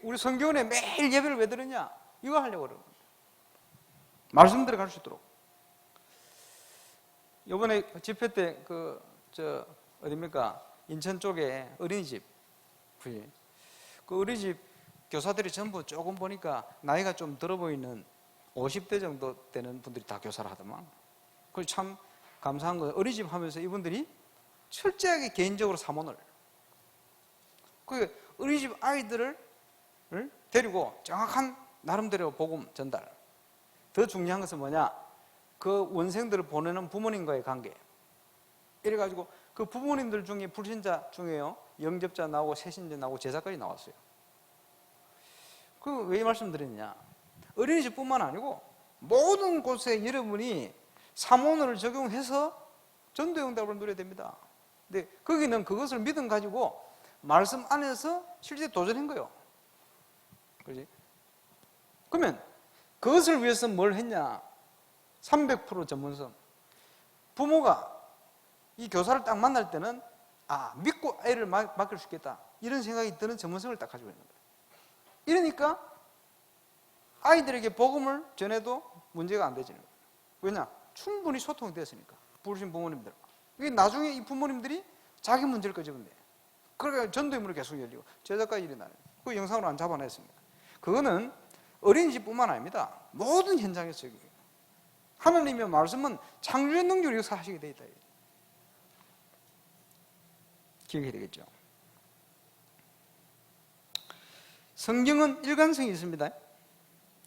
우리 성경원에 매일 예배를 왜 드느냐? 이거 하려고 그러는 거예요. 말씀 들어갈 수 있도록. 이번에 집회 때 어디입니까? 인천 쪽에 어린이집. 그 어린이집 교사들이 전부 조금 보니까 나이가 좀 들어 보이는 50대 정도 되는 분들이 다 교사를 하더만. 그래서 참 감사한 건 어린이집 하면서 이분들이 철저하게 개인적으로 사모를. 그 어린이집 아이들을 데리고 정확한 나름대로 복음 전달. 더 중요한 것은 뭐냐? 그 원생들을 보내는 부모님과의 관계. 이래가지고 그 부모님들 중에 불신자 중에요. 영접자 나오고 새신자 나오고 제사까지 나왔어요. 그 왜 이 말씀드렸냐? 어린이집뿐만 아니고 모든 곳에 여러분이 사모를 적용해서 전도의 응답을 누려야 됩니다. 근데 거기는 그것을 믿음 가지고 말씀 안에서 실제 도전한 거예요. 그렇지? 그러면 그것을 위해서 뭘 했냐? 300% 전문성. 부모가 이 교사를 딱 만날 때는 믿고 애를 맡길 수 있겠다. 이런 생각이 드는 전문성을 딱 가지고 있는 거예요. 이러니까 아이들에게 복음을 전해도 문제가 안 되지는 거예요. 왜냐? 충분히 소통이 됐으니까. 부르신 부모님들. 나중에 이 부모님들이 자기 문제를 끄집어내. 그러니까 전도의 문이 계속 열리고 제자까지 일어나는 거예요. 그 영상으로 안 잡아냈습니다. 그거는 어린이집뿐만 아닙니다. 모든 현장에서 하나님의 말씀은 창조의 능력을 역사하시게 되어 있다. 기억해야 되겠죠. 성경은 일관성이 있습니다.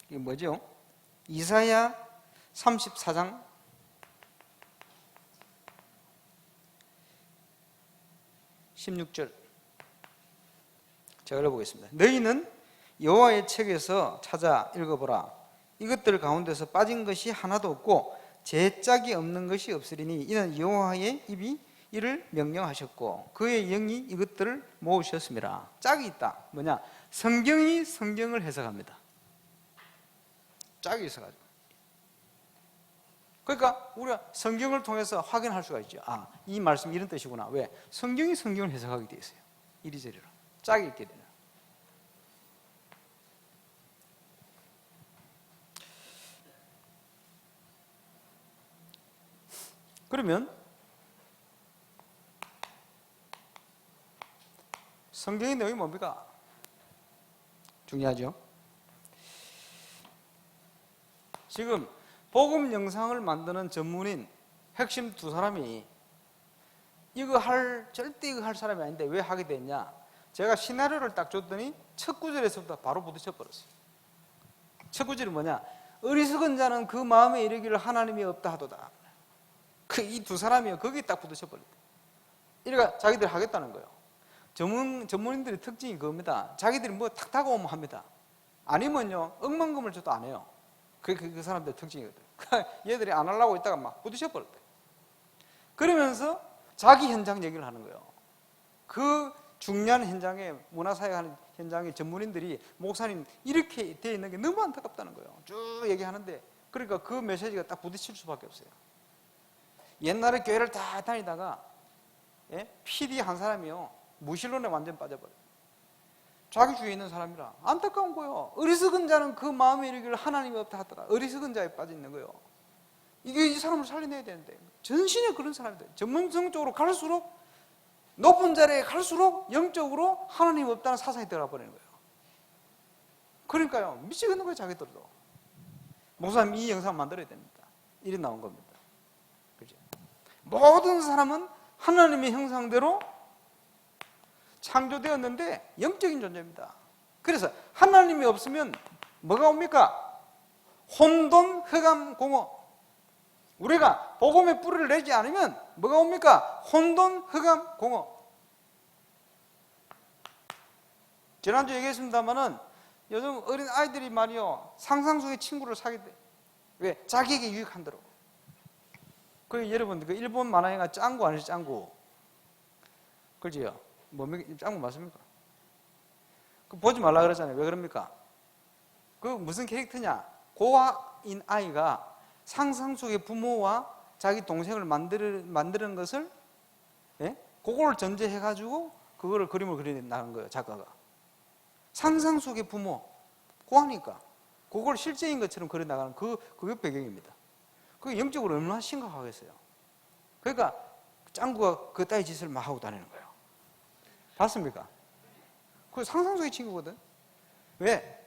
이게 뭐죠? 이사야 34장 16절 제가 읽어보겠습니다. 너희는 여호와의 책에서 찾아 읽어보라. 이것들 가운데서 빠진 것이 하나도 없고 제짝이 없는 것이 없으리니 이는 여호와의 입이 이를 명령하셨고 그의 영이 이것들을 모으셨습니다. 짝이 있다. 뭐냐? 성경이 성경을 해석합니다. 짝이 있어가지고. 그러니까 우리가 성경을 통해서 확인할 수가 있죠. 이 말씀이 이런 뜻이구나. 왜? 성경이 성경을 해석하게 되어 있어요. 이리저리로. 짝이 있게 되는. 그러면 성경의 내용이 뭡니까? 중요하죠. 지금 복음 영상을 만드는 전문인 핵심 두 사람이 절대 이거 할 사람이 아닌데 왜 하게 됐냐? 제가 시나리오를 딱 줬더니 첫 구절에서부터 바로 부딪혀 버렸어요. 첫 구절이 뭐냐? 어리석은 자는 그 마음에 이르기를 하나님이 없다 하도다. 그 이 두 사람이 거기에 딱 부딪혀버렸대. 이래가 자기들 하겠다는 거예요. 전문인들의 특징이 그겁니다. 자기들이 뭐 탁 다가오면 합니다. 아니면요, 억만금을 줘도 안 해요. 그게 그 사람들의 특징이거든. 얘들이 안 하려고 있다가 막 부딪혀버렸대. 그러면서 자기 현장 얘기를 하는 거예요. 그 중요한 현장에, 문화사회 하는 현장에 전문인들이 목사님 이렇게 되어 있는 게 너무 안타깝다는 거예요. 쭉 얘기하는데, 그러니까 그 메시지가 딱 부딪힐 수밖에 없어요. 옛날에 교회를 다 다니다가 PD 한 사람이요, 무신론에 완전 빠져버려요. 자기 주위에 있는 사람이라 안타까운 거예요. 어리석은 자는 그 마음에 이르기를 하나님이 없다 하더라. 어리석은 자에 빠져 있는 거예요. 이게 이 사람을 살려내야 되는데, 전신에 그런 사람들, 전문성적으로 갈수록 높은 자리에 갈수록 영적으로 하나님 없다는 사상이 들어가 버리는 거예요. 그러니까요, 미치겠는 거예요. 자기들도. 목사님 이 영상 만들어야 됩니다. 이리 나온 겁니다. 그죠? 모든 사람은 하나님의 형상대로 창조되었는데 영적인 존재입니다. 그래서 하나님이 없으면 뭐가 옵니까? 혼돈, 흑암, 공허. 우리가 복음의 뿌리를 내지 않으면 뭐가 옵니까? 혼돈, 흑암, 공허. 지난주 얘기했습니다마는 요즘 어린 아이들이 말이요, 상상 속의 친구를 사귀대. 왜? 자기에게 유익한 대로. 그 여러분, 그 일본 만화 영화 짱구 아니죠? 짱구. 그지요? 뭡니까? 짱구 맞습니까? 그 보지 말라 그러잖아요. 왜 그럽니까? 그 무슨 캐릭터냐? 고아인 아이가 상상 속의 부모와 자기 동생을 만드는 것을, 그걸 전제해가지고 그거를 그림을 그려나가는 거예요, 작가가. 상상 속의 부모, 고아니까 그걸 실제인 것처럼 그려나가는 그게 배경입니다. 그게 영적으로 얼마나 심각하겠어요. 그러니까 짱구가 그 따위 짓을 막 하고 다니는 거예요. 봤습니까? 그 상상 속의 친구거든. 왜?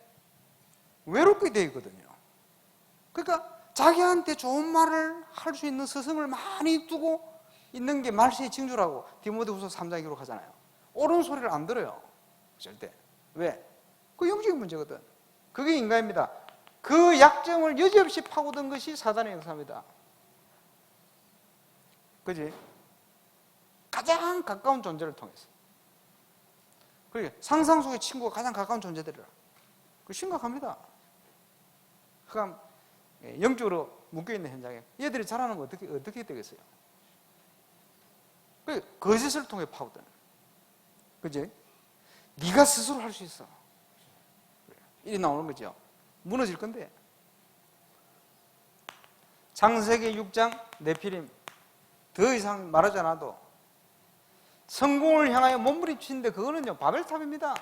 외롭게 되어 있거든요. 그러니까 자기한테 좋은 말을 할 수 있는 스승을 많이 두고 있는 게 말세의 징조라고 디모데후서 3장에 기록하잖아요. 옳은 소리를 안 들어요. 절대. 왜? 그 영적인 문제거든. 그게 인간입니다. 그 약점을 여지없이 파고든 것이 사단의 역사입니다. 그지? 가장 가까운 존재를 통해서. 그게 상상 속의 친구가 가장 가까운 존재들이라. 그 심각합니다. 그러니까 영적으로 묶여있는 현장에 얘들이 자라는 거 어떻게 되겠어요? 그 거짓을 통해 파고드는. 그지? 네가 스스로 할 수 있어. 이리 나오는 거죠. 무너질 건데. 창세기 6장 네피림, 더 이상 말하지 않아도 성공을 향하여 몸부림치는데 그거는요, 바벨탑입니다.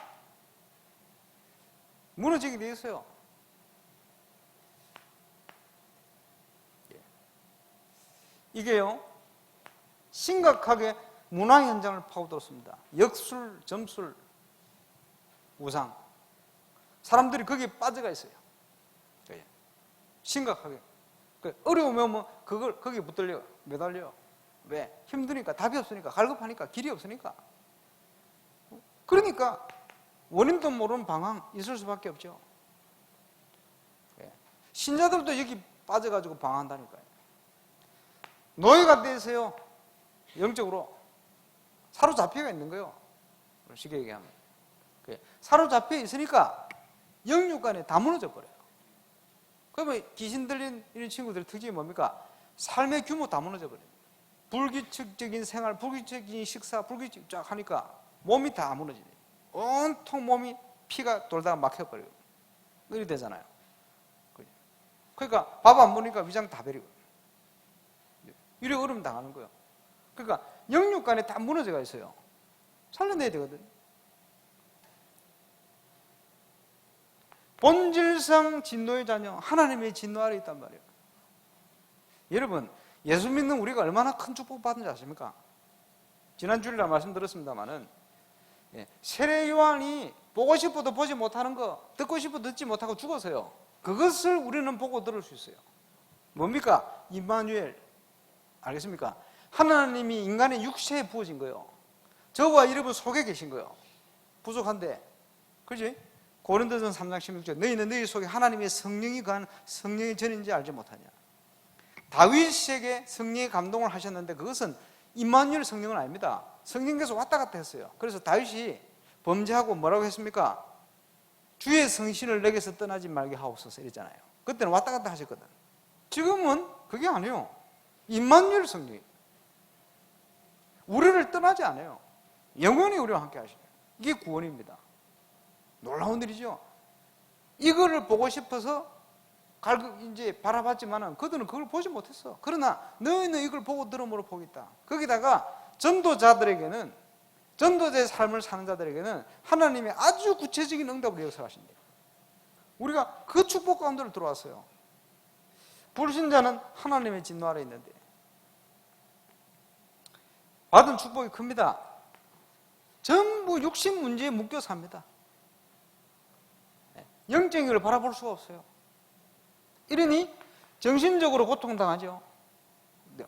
무너지게 되어 있어요. 이게요, 심각하게 문화 현장을 파고들었습니다. 역술, 점술, 우상. 사람들이 거기에 빠져가 있어요. 심각하게. 어려우면 뭐 그걸 거기에 붙들려, 매달려. 왜? 힘드니까, 답이 없으니까, 갈급하니까, 길이 없으니까. 그러니까 원인도 모르는 방황 있을 수밖에 없죠. 신자들도 여기 빠져가지고 방황한다니까요. 노예가 돼서요, 영적으로 사로잡혀 있는 거예요. 쉽게 얘기하면. 사로잡혀 있으니까 영육간에 다 무너져 버려요. 그러면 귀신 들린 이런 친구들의 특징이 뭡니까? 삶의 규모 다 무너져 버려요. 불규칙적인 생활, 불규칙적인 식사, 불규칙 쫙 하니까 몸이 다 무너지네. 온통 몸이 피가 돌다가 막혀버려요. 이렇게 되잖아요. 그러니까 밥 안 먹으니까 위장 다 베리고. 이래 얼음 당하는 거예요. 그러니까 영육간에 다 무너져가 있어요. 살려내야 되거든. 본질상 진노의 자녀, 하나님의 진노 아래 있단 말이에요. 여러분, 예수 믿는 우리가 얼마나 큰 축복 받은지 아십니까? 지난 주일날 말씀드렸습니다마는 세례 요한이 보고 싶어도 보지 못하는 거, 듣고 싶어도 듣지 못하고 죽었어요. 그것을 우리는 보고 들을 수 있어요. 뭡니까? 임마누엘. 알겠습니까? 하나님이 인간의 육체에 부어진 거예요. 저와 여러분 속에 계신 거예요. 부족한데, 그지? 고린도전 3장 16절, 너희는 너희 속에 하나님의 성령이 거한 성령의 전인지 알지 못하냐? 다윗에게 성령의 감동을 하셨는데 그것은 임마누엘 성령은 아닙니다. 성령께서 왔다 갔다 했어요. 그래서 다윗이 범죄하고 뭐라고 했습니까? 주의 성신을 내게서 떠나지 말게 하옵소서 이랬잖아요. 그때는 왔다 갔다 하셨거든. 지금은 그게 아니에요. 임마누엘 성령이 우리를 떠나지 않아요. 영원히 우리와 함께 하시네요. 이게 구원입니다. 놀라운 일이죠. 이거를 보고 싶어서 이제 바라봤지만은 그들은 그걸 보지 못했어. 그러나 너희는 이걸 보고 들음으로 보겠다. 거기다가 전도자들에게는, 전도자의 삶을 사는 자들에게는 하나님이 아주 구체적인 응답을 역사하신대요. 우리가 그 축복 가운데로 들어왔어요. 불신자는 하나님의 진노 아래 있는데 받은 축복이 큽니다. 전부 육신 문제에 묶여 삽니다. 영적인 걸 바라볼 수가 없어요. 이러니 정신적으로 고통당하죠.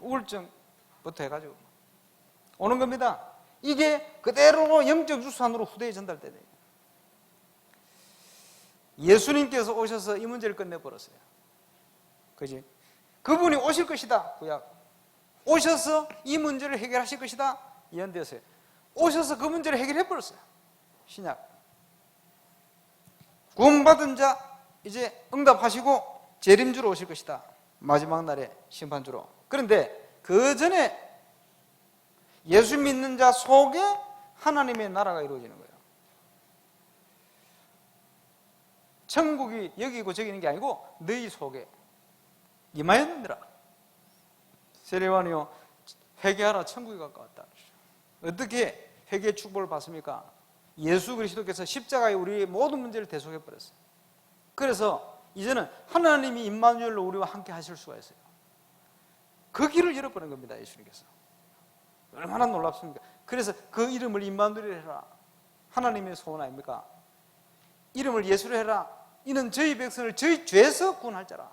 우울증부터 해가지고 오는 겁니다. 이게 그대로 영적 유산으로 후대에 전달돼요. 예수님께서 오셔서 이 문제를 끝내버렸어요. 그지? 그분이 오실 것이다. 구약. 오셔서 이 문제를 해결하실 것이다. 예언되었어요. 오셔서 그 문제를 해결해버렸어요. 신약. 구원받은 자 이제 응답하시고 재림주로 오실 것이다. 마지막 날에 심판주로. 그런데 그 전에 예수 믿는 자 속에 하나님의 나라가 이루어지는 거예요. 천국이 여기고 저기 있는 게 아니고 너희 속에 임하였느니라. 세례요한이요, 회개하라, 천국이 가까웠다. 어떻게 회개의 축복을 받습니까? 예수 그리스도께서 십자가에 우리의 모든 문제를 대속해 버렸어요. 그래서 이제는 하나님이 임마누엘로 우리와 함께 하실 수가 있어요. 그 길을 열어버린 겁니다. 예수님께서. 얼마나 놀랍습니까? 그래서 그 이름을 임마누엘 해라. 하나님의 소원 아닙니까? 이름을 예수로 해라. 이는 저희 백성을 저희 죄에서 구원할 자라.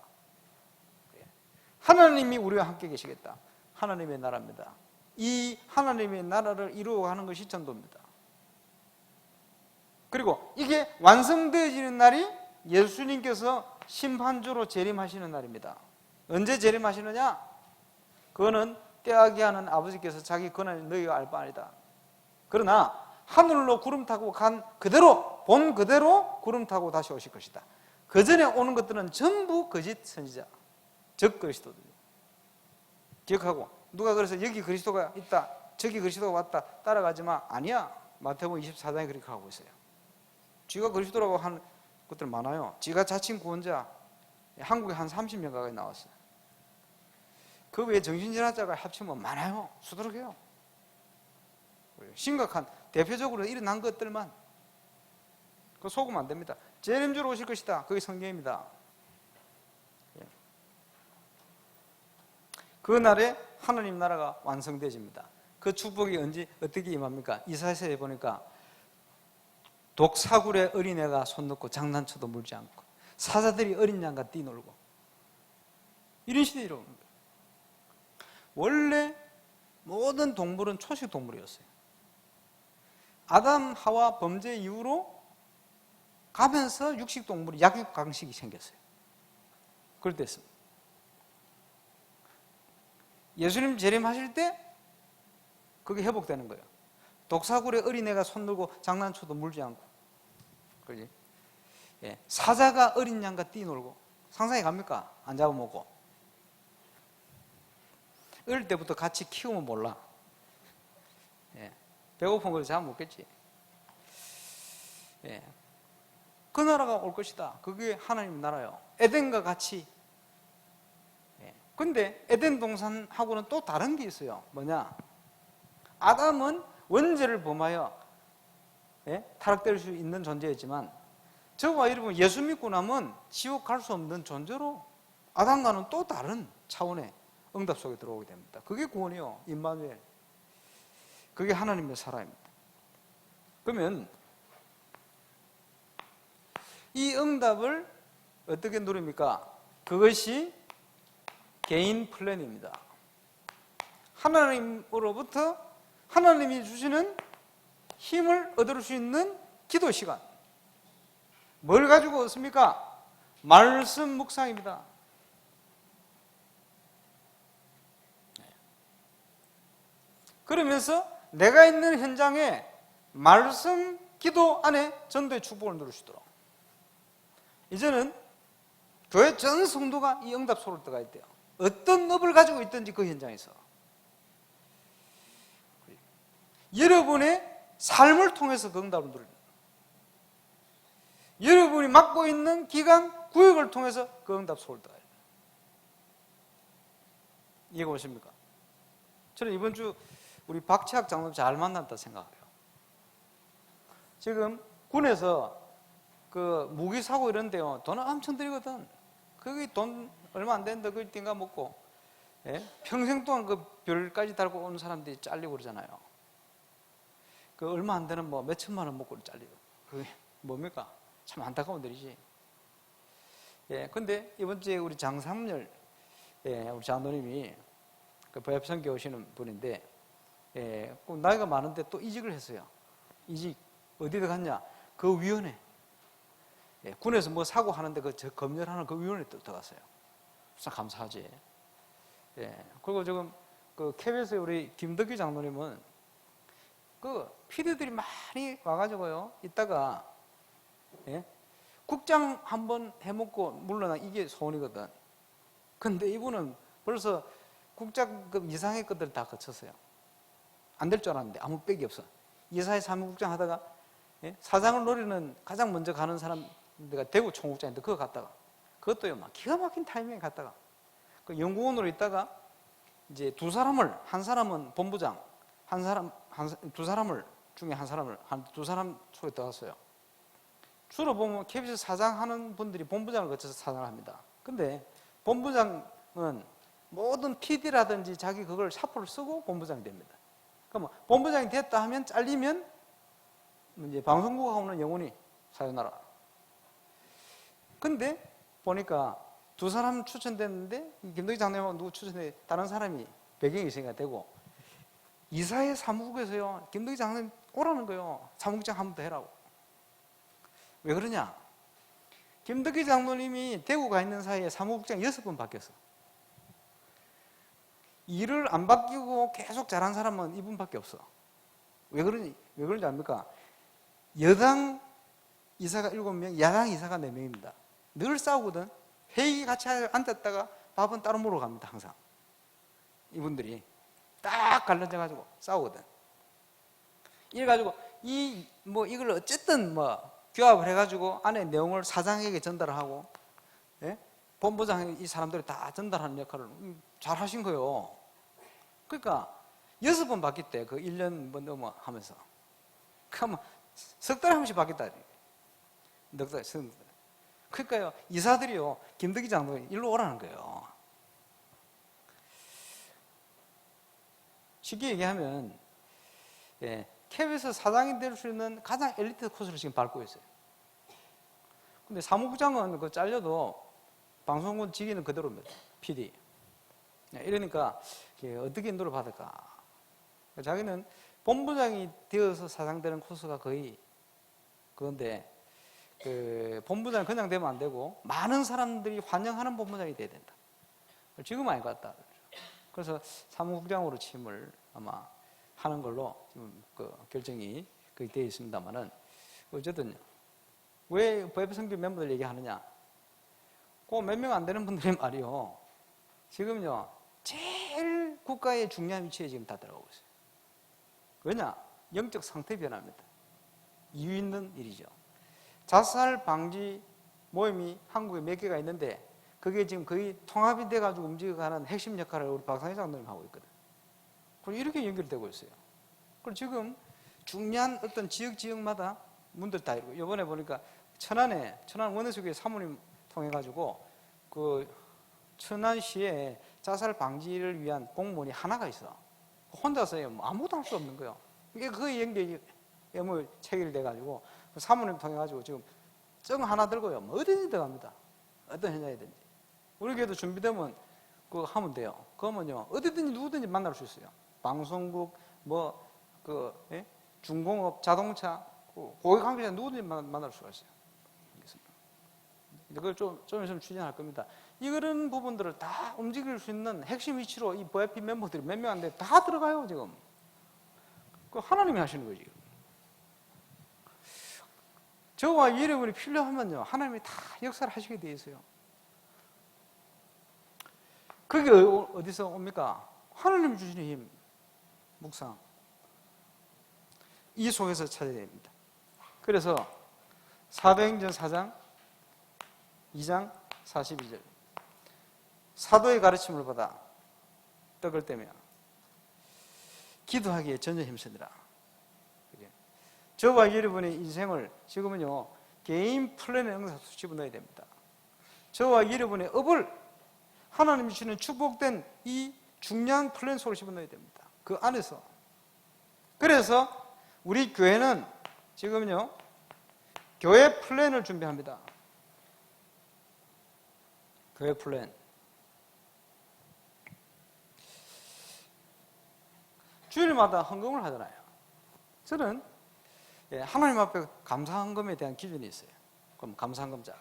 하나님이 우리와 함께 계시겠다. 하나님의 나라입니다. 이 하나님의 나라를 이루어가는 것이 전도입니다. 그리고 이게 완성되어지는 날이 예수님께서 심판주로 재림하시는 날입니다. 언제 재림하시느냐? 그거는 때하게 하는 아버지께서 자기 권한을 너희가 알 바 아니다. 그러나 하늘로 구름 타고 간 그대로, 본 그대로 구름 타고 다시 오실 것이다. 그 전에 오는 것들은 전부 거짓 선지자, 적 그리스도들. 기억하고, 누가 그래서 여기 그리스도가 있다, 저기 그리스도가 왔다 따라가지 마. 아니야. 마태복음 24장에 그렇게 하고 있어요. 쥐가 그리스도라고 하는 것들 많아요. 쥐가 자칭 구원자, 한국에 한 30명 가까이 나왔어요. 그 외에 정신질환자가 합치면 많아요. 수두룩해요. 심각한 대표적으로 일어난 것들만. 그거 속으면 안 됩니다. 재림주로 오실 것이다. 그게 성경입니다. 그 날에 하나님 나라가 완성되집니다. 그 축복이 언제 어떻게 임합니까? 이사야서에 보니까 독사굴에 어린애가 손 넣고 장난쳐도 물지 않고 사자들이 어린 양과 뛰놀고 이런 시대에 이루어진 거예요. 원래 모든 동물은 초식 동물이었어요. 아담 하와 범죄 이후로 가면서 육식 동물이 약육강식이 생겼어요. 그럴 때였습니다. 예수님 재림하실 때 그게 회복되는 거예요. 독사굴에 어린애가 손 들고 장난쳐도 물지 않고, 그지? 예. 사자가 어린 양과 뛰놀고, 상상이 갑니까? 안 잡아먹고. 어릴 때부터 같이 키우면 몰라. 예. 배고픈 걸 잡아먹겠지. 예. 그 나라가 올 것이다. 그게 하나님 나라요. 에덴과 같이. 근데 에덴 동산하고는 또 다른 게 있어요. 뭐냐? 아담은 원죄를 범하여 타락될 수 있는 존재였지만 저와 여러분 예수 믿고 나면 지옥 갈 수 없는 존재로 아담과는 또 다른 차원의 응답 속에 들어오게 됩니다. 그게 구원이요. 임마누엘. 그게 하나님의 사랑입니다. 그러면 이 응답을 어떻게 누립니까? 그것이 개인 플랜입니다. 하나님으로부터 하나님이 주시는 힘을 얻을 수 있는 기도 시간. 뭘 가지고 얻습니까? 말씀 묵상입니다. 그러면서 내가 있는 현장에 말씀 기도 안에 전도의 축복을 누르시도록. 이제는 교회 전 성도가 이 응답 소를 들어가야 돼요. 어떤 업을 가지고 있든지 그 현장에서 여러분의 삶을 통해서 그 응답을 누립니다. 여러분이 맡고 있는 기관, 구역을 통해서 그 응답 소를 들어가야 돼요. 이해가 오십니까? 저는 이번 주 우리 박채학 장로님 잘 만났다 생각해요. 지금 군에서 그 무기 사고 이런데요, 돈을 엄청 들이거든. 그게 돈 얼마 안 되는데 그걸 띵가 먹고, 예? 평생 동안 그 별까지 달고 온 사람들이 잘리고 그러잖아요. 그 얼마 안 되는 뭐 몇 천만 원 먹고 잘리고. 그게 뭡니까? 참 안타까운 일이지. 예, 근데 이번 주에 우리 장삼열, 예, 우리 장로님이 그 부협선교 오시는 분인데, 예, 나이가 많은데 또 이직을 했어요. 이직 어디에 갔냐? 그 위원회. 예, 군에서 뭐 사고 하는데 그 검열하는 그 위원회에 또 들어갔어요. 참 감사하지. 예, 그리고 지금 그 KBS의 우리 김덕기 장로님은 그 피디들이 많이 와가지고요. 이따가 예, 국장 한번 해먹고 물러나 이게 소원이거든. 근데 이분은 벌써 국장급 이상의 것들 다 거쳤어요. 안 될 줄 알았는데 아무 빽이 없어. 이사회 사무국장 하다가 예? 사장을 노리는 가장 먼저 가는 사람 내가 대구 총국장인데 그거 갔다가 그것도요 막 기가 막힌 타이밍에 갔다가 그 연구원으로 있다가 이제 두 사람을 한 사람은 본부장 두 사람을 중에 한 사람을 두 사람 속에 들어갔어요. 주로 보면 KBS 사장 하는 분들이 본부장을 거쳐서 사장을 합니다. 근데 본부장은 모든 PD라든지 자기 그걸 샤프를 쓰고 본부장이 됩니다. 그러면 본부장이 됐다 하면 잘리면 이제 방송국하고는 영원히 사요나라. 근데 보니까 두 사람 추천됐는데 김덕기 장로님하고 누구 추천돼 다른 사람이 배경이 있으니까 되고 이사회 사무국에서요 김덕기 장로님 오라는 거예요. 사무국장 한 번 더 해라고. 왜 그러냐? 김덕기 장로님이 대구 가 있는 사이에 사무국장 6번 바뀌었어. 일을 안 바뀌고 계속 잘한 사람은 이분밖에 없어. 왜 그런지 압니까? 여당 이사가 7명, 야당 이사가 4명입니다. 늘 싸우거든. 회의 같이 앉았다가 밥은 따로 먹으러 갑니다, 항상. 이분들이 딱 갈라져가지고 싸우거든. 이래가지고, 이걸 어쨌든 규합을 해가지고 안에 내용을 사장에게 전달을 하고, 예? 본부장 이 사람들이 다 전달하는 역할을 잘 하신 거예요. 그러니까 6번 바뀌었대. 그 1년 뭐 넘어 하면서. 그러면 석 달에 한 번씩 바뀌었다. 넉 달, 석 달. 그러니까요, 이사들이요, 김덕기 장로님 일로 오라는 거예요. 쉽게 얘기하면, 예, KBS 사장이 될 수 있는 가장 엘리트 코스를 지금 밟고 있어요. 근데 사무국장은 그 잘려도 방송국 직위는 그대로입니다. PD. 이러니까 어떻게 인도를 받을까? 자기는 본부장이 되어서 사장되는 코스가 거의 그건데 그 본부장이 그냥 되면 안 되고 많은 사람들이 환영하는 본부장이 돼야 된다. 지금 아닌 것 같다. 그래서 사무국장으로 취임을 아마 하는 걸로 지금 그 결정이 거의 되어 있습니다만은 어쨌든 왜 부협성교 멤버들 얘기하느냐? 그 몇 명 안 되는 분들이 말이요. 지금요 제일 국가의 중요한 위치에 지금 다 들어가고 있어요. 왜냐? 영적 상태 변화입니다. 이유 있는 일이죠. 자살 방지 모임이 한국에 몇 개가 있는데 그게 지금 거의 통합이 돼가지고 움직여가는 핵심 역할을 우리 박상희 장로님 하고 있거든. 그리고 이렇게 연결되고 있어요. 그리고 지금 중요한 어떤 지역마다 문들 다 열고 이번에 보니까 천안 원내수교회 사모님 통해가지고 그 천안시에 자살 방지를 위한 공무원이 하나가 있어. 혼자서 아무것도 할 수 없는 거예요. 이게 그 연결이 체결돼가지고 사모님 통해가지고 지금 정 하나 들고요. 어디든지 들어갑니다. 어떤 현장이든지. 우리 교회도 준비되면 그거 하면 돼요. 그러면요 어디든지 누구든지 만날 수 있어요. 방송국, 예? 중공업, 자동차, 고객 관계자 누구든지 만날 수가 있어요. 그걸 좀 있으면 추진할 겁니다. 이런 부분들을 다 움직일 수 있는 핵심 위치로 이 VIP 멤버들이 몇 명 안 돼 다 들어가요 지금. 그 하나님이 하시는 거지. 저와 여러분이 필요하면요, 하나님이 다 역사를 하시게 돼 있어요. 그게 어디서 옵니까? 하나님 주시는 힘, 묵상. 이 속에서 찾아야 됩니다. 그래서 사도행전 4장 2장 42절 사도의 가르침을 받아 떡을 떼며 기도하기에 전혀 힘쓰니라. 저와 여러분의 인생을 지금은요, 개인 플랜에 응해서 집어넣어야 됩니다. 저와 여러분의 업을 하나님이 주시는 축복된 이 중요한 플랜 속으로 집어넣어야 됩니다. 그 안에서. 그래서 우리 교회는 지금요, 교회 플랜을 준비합니다. 교회 플랜. 주일마다 헌금을 하잖아요. 저는 하나님 앞에 감사헌금에 대한 기준이 있어요. 그럼 감사헌금자.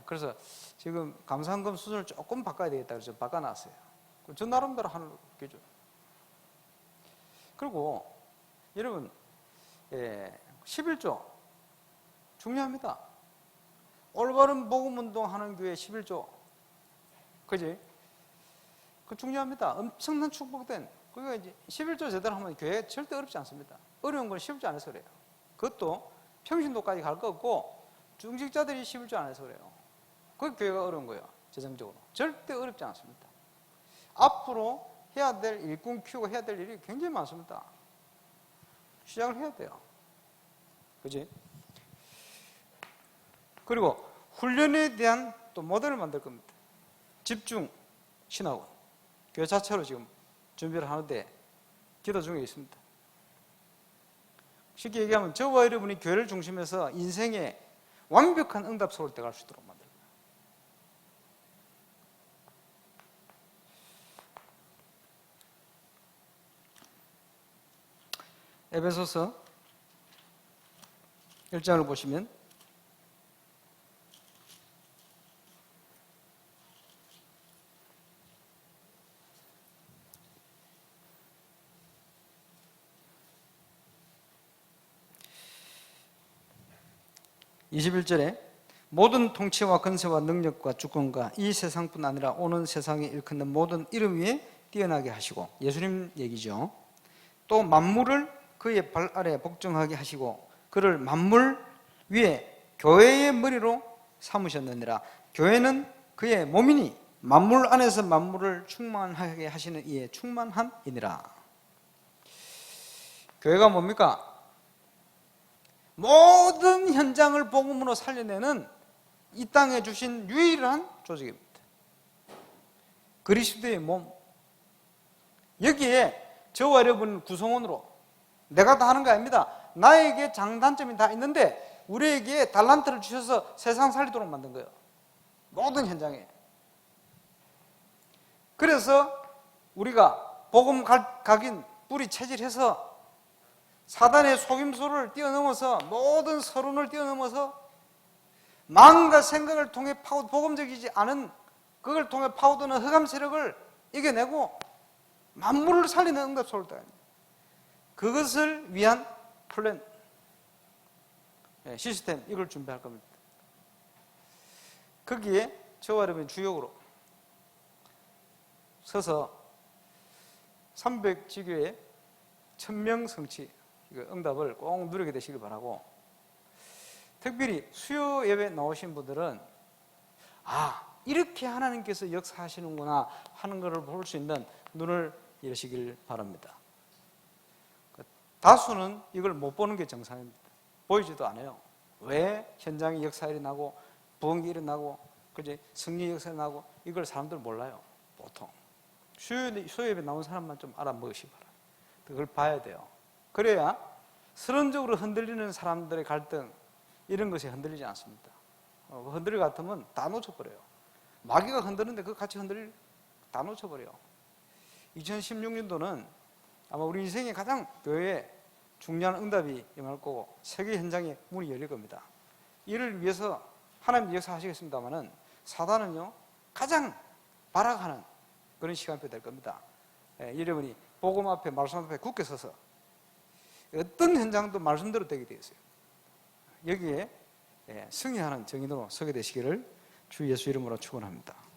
그래서 지금 감사헌금 수준을 조금 바꿔야 되겠다 그래서 바꿔놨어요. 저 나름대로 하는 기준. 그리고 여러분, 11조 중요합니다. 올바른 복음운동 하는 교회 11조, 그지? 그 중요합니다. 엄청난 축복된. 그러니까 이제 11조 제대로 하면 교회 절대 어렵지 않습니다. 어려운 건 11조 안에서 그래요. 그것도 평신도까지 갈 거 없고 중직자들이 11조 안에서 그래요. 그 교회가 어려운 거예요. 재정적으로. 절대 어렵지 않습니다. 앞으로 해야 될 일꾼 키우고 해야 될 일이 굉장히 많습니다. 시작을 해야 돼요. 그지? 그리고 훈련에 대한 또 모델을 만들 겁니다. 집중 신학원. 교회 자체로 지금 준비를 하는데 기도 중에 있습니다. 쉽게 얘기하면 저와 여러분이 교회를 중심해서 인생에 완벽한 응답 속으로 들어갈 수 있도록 만듭니다. 에베소서 1장을 보시면 21절에 모든 통치와 권세와 능력과 주권과 이 세상뿐 아니라 오는 세상에 일컫는 모든 이름 위에 뛰어나게 하시고, 예수님 얘기죠. 또 만물을 그의 발 아래 복종하게 하시고 그를 만물 위에 교회의 머리로 삼으셨느니라. 교회는 그의 몸이니 만물 안에서 만물을 충만하게 하시는 이의 충만함이니라. 교회가 뭡니까? 모든 현장을 복음으로 살려내는 이 땅에 주신 유일한 조직입니다. 그리스도의 몸. 여기에 저와 여러분 구성원으로 내가 다 하는 거 아닙니다. 나에게 장단점이 다 있는데 우리에게 달란트를 주셔서 세상 살리도록 만든 거예요. 모든 현장에. 그래서 우리가 복음 각인 뿌리 체질해서 사단의 속임수를 뛰어넘어서 모든 서론을 뛰어넘어서 마음과 생각을 통해 복음적이지 않은 그걸 통해 파고드는 흑암 세력을 이겨내고 만물을 살리는 응답 속을 그것을 위한 플랜, 시스템, 이걸 준비할 겁니다. 거기에 저와 여러분 주역으로 서서 300지교의 1000명 성취 응답을 꼭 누리게 되시길 바라고, 특별히 수요 예배 나오신 분들은 이렇게 하나님께서 역사하시는구나 하는 것을 볼 수 있는 눈을 여시길 바랍니다. 다수는 이걸 못 보는 게 정상입니다. 보이지도 않아요. 왜 현장에 역사 일어나고 부흥이 일어나고 승리 역사 일어나고 이걸 사람들 몰라요. 보통 수요 예배 나온 사람만 좀 알아먹으시기 바랍니다. 그걸 봐야 돼요. 그래야 서론적으로 흔들리는 사람들의 갈등 이런 것이 흔들리지 않습니다. 흔들릴 것 같으면 다 놓쳐버려요. 마귀가 흔드는데 그거 같이 다 놓쳐버려요. 2016년도는 아마 우리 인생의 가장 교회에 중요한 응답이 임할 거고 세계 현장에 문이 열릴 겁니다. 이를 위해서 하나님 역사하시겠습니다만은 사단은요 가장 발악하는 그런 시간표 될 겁니다. 여러분이 복음 앞에 말씀 앞에 굳게 서서 어떤 현장도 말씀대로 되게 되어 있어요. 여기에 승리하는 정인으로 서게 되시기를 주 예수 이름으로 축원합니다.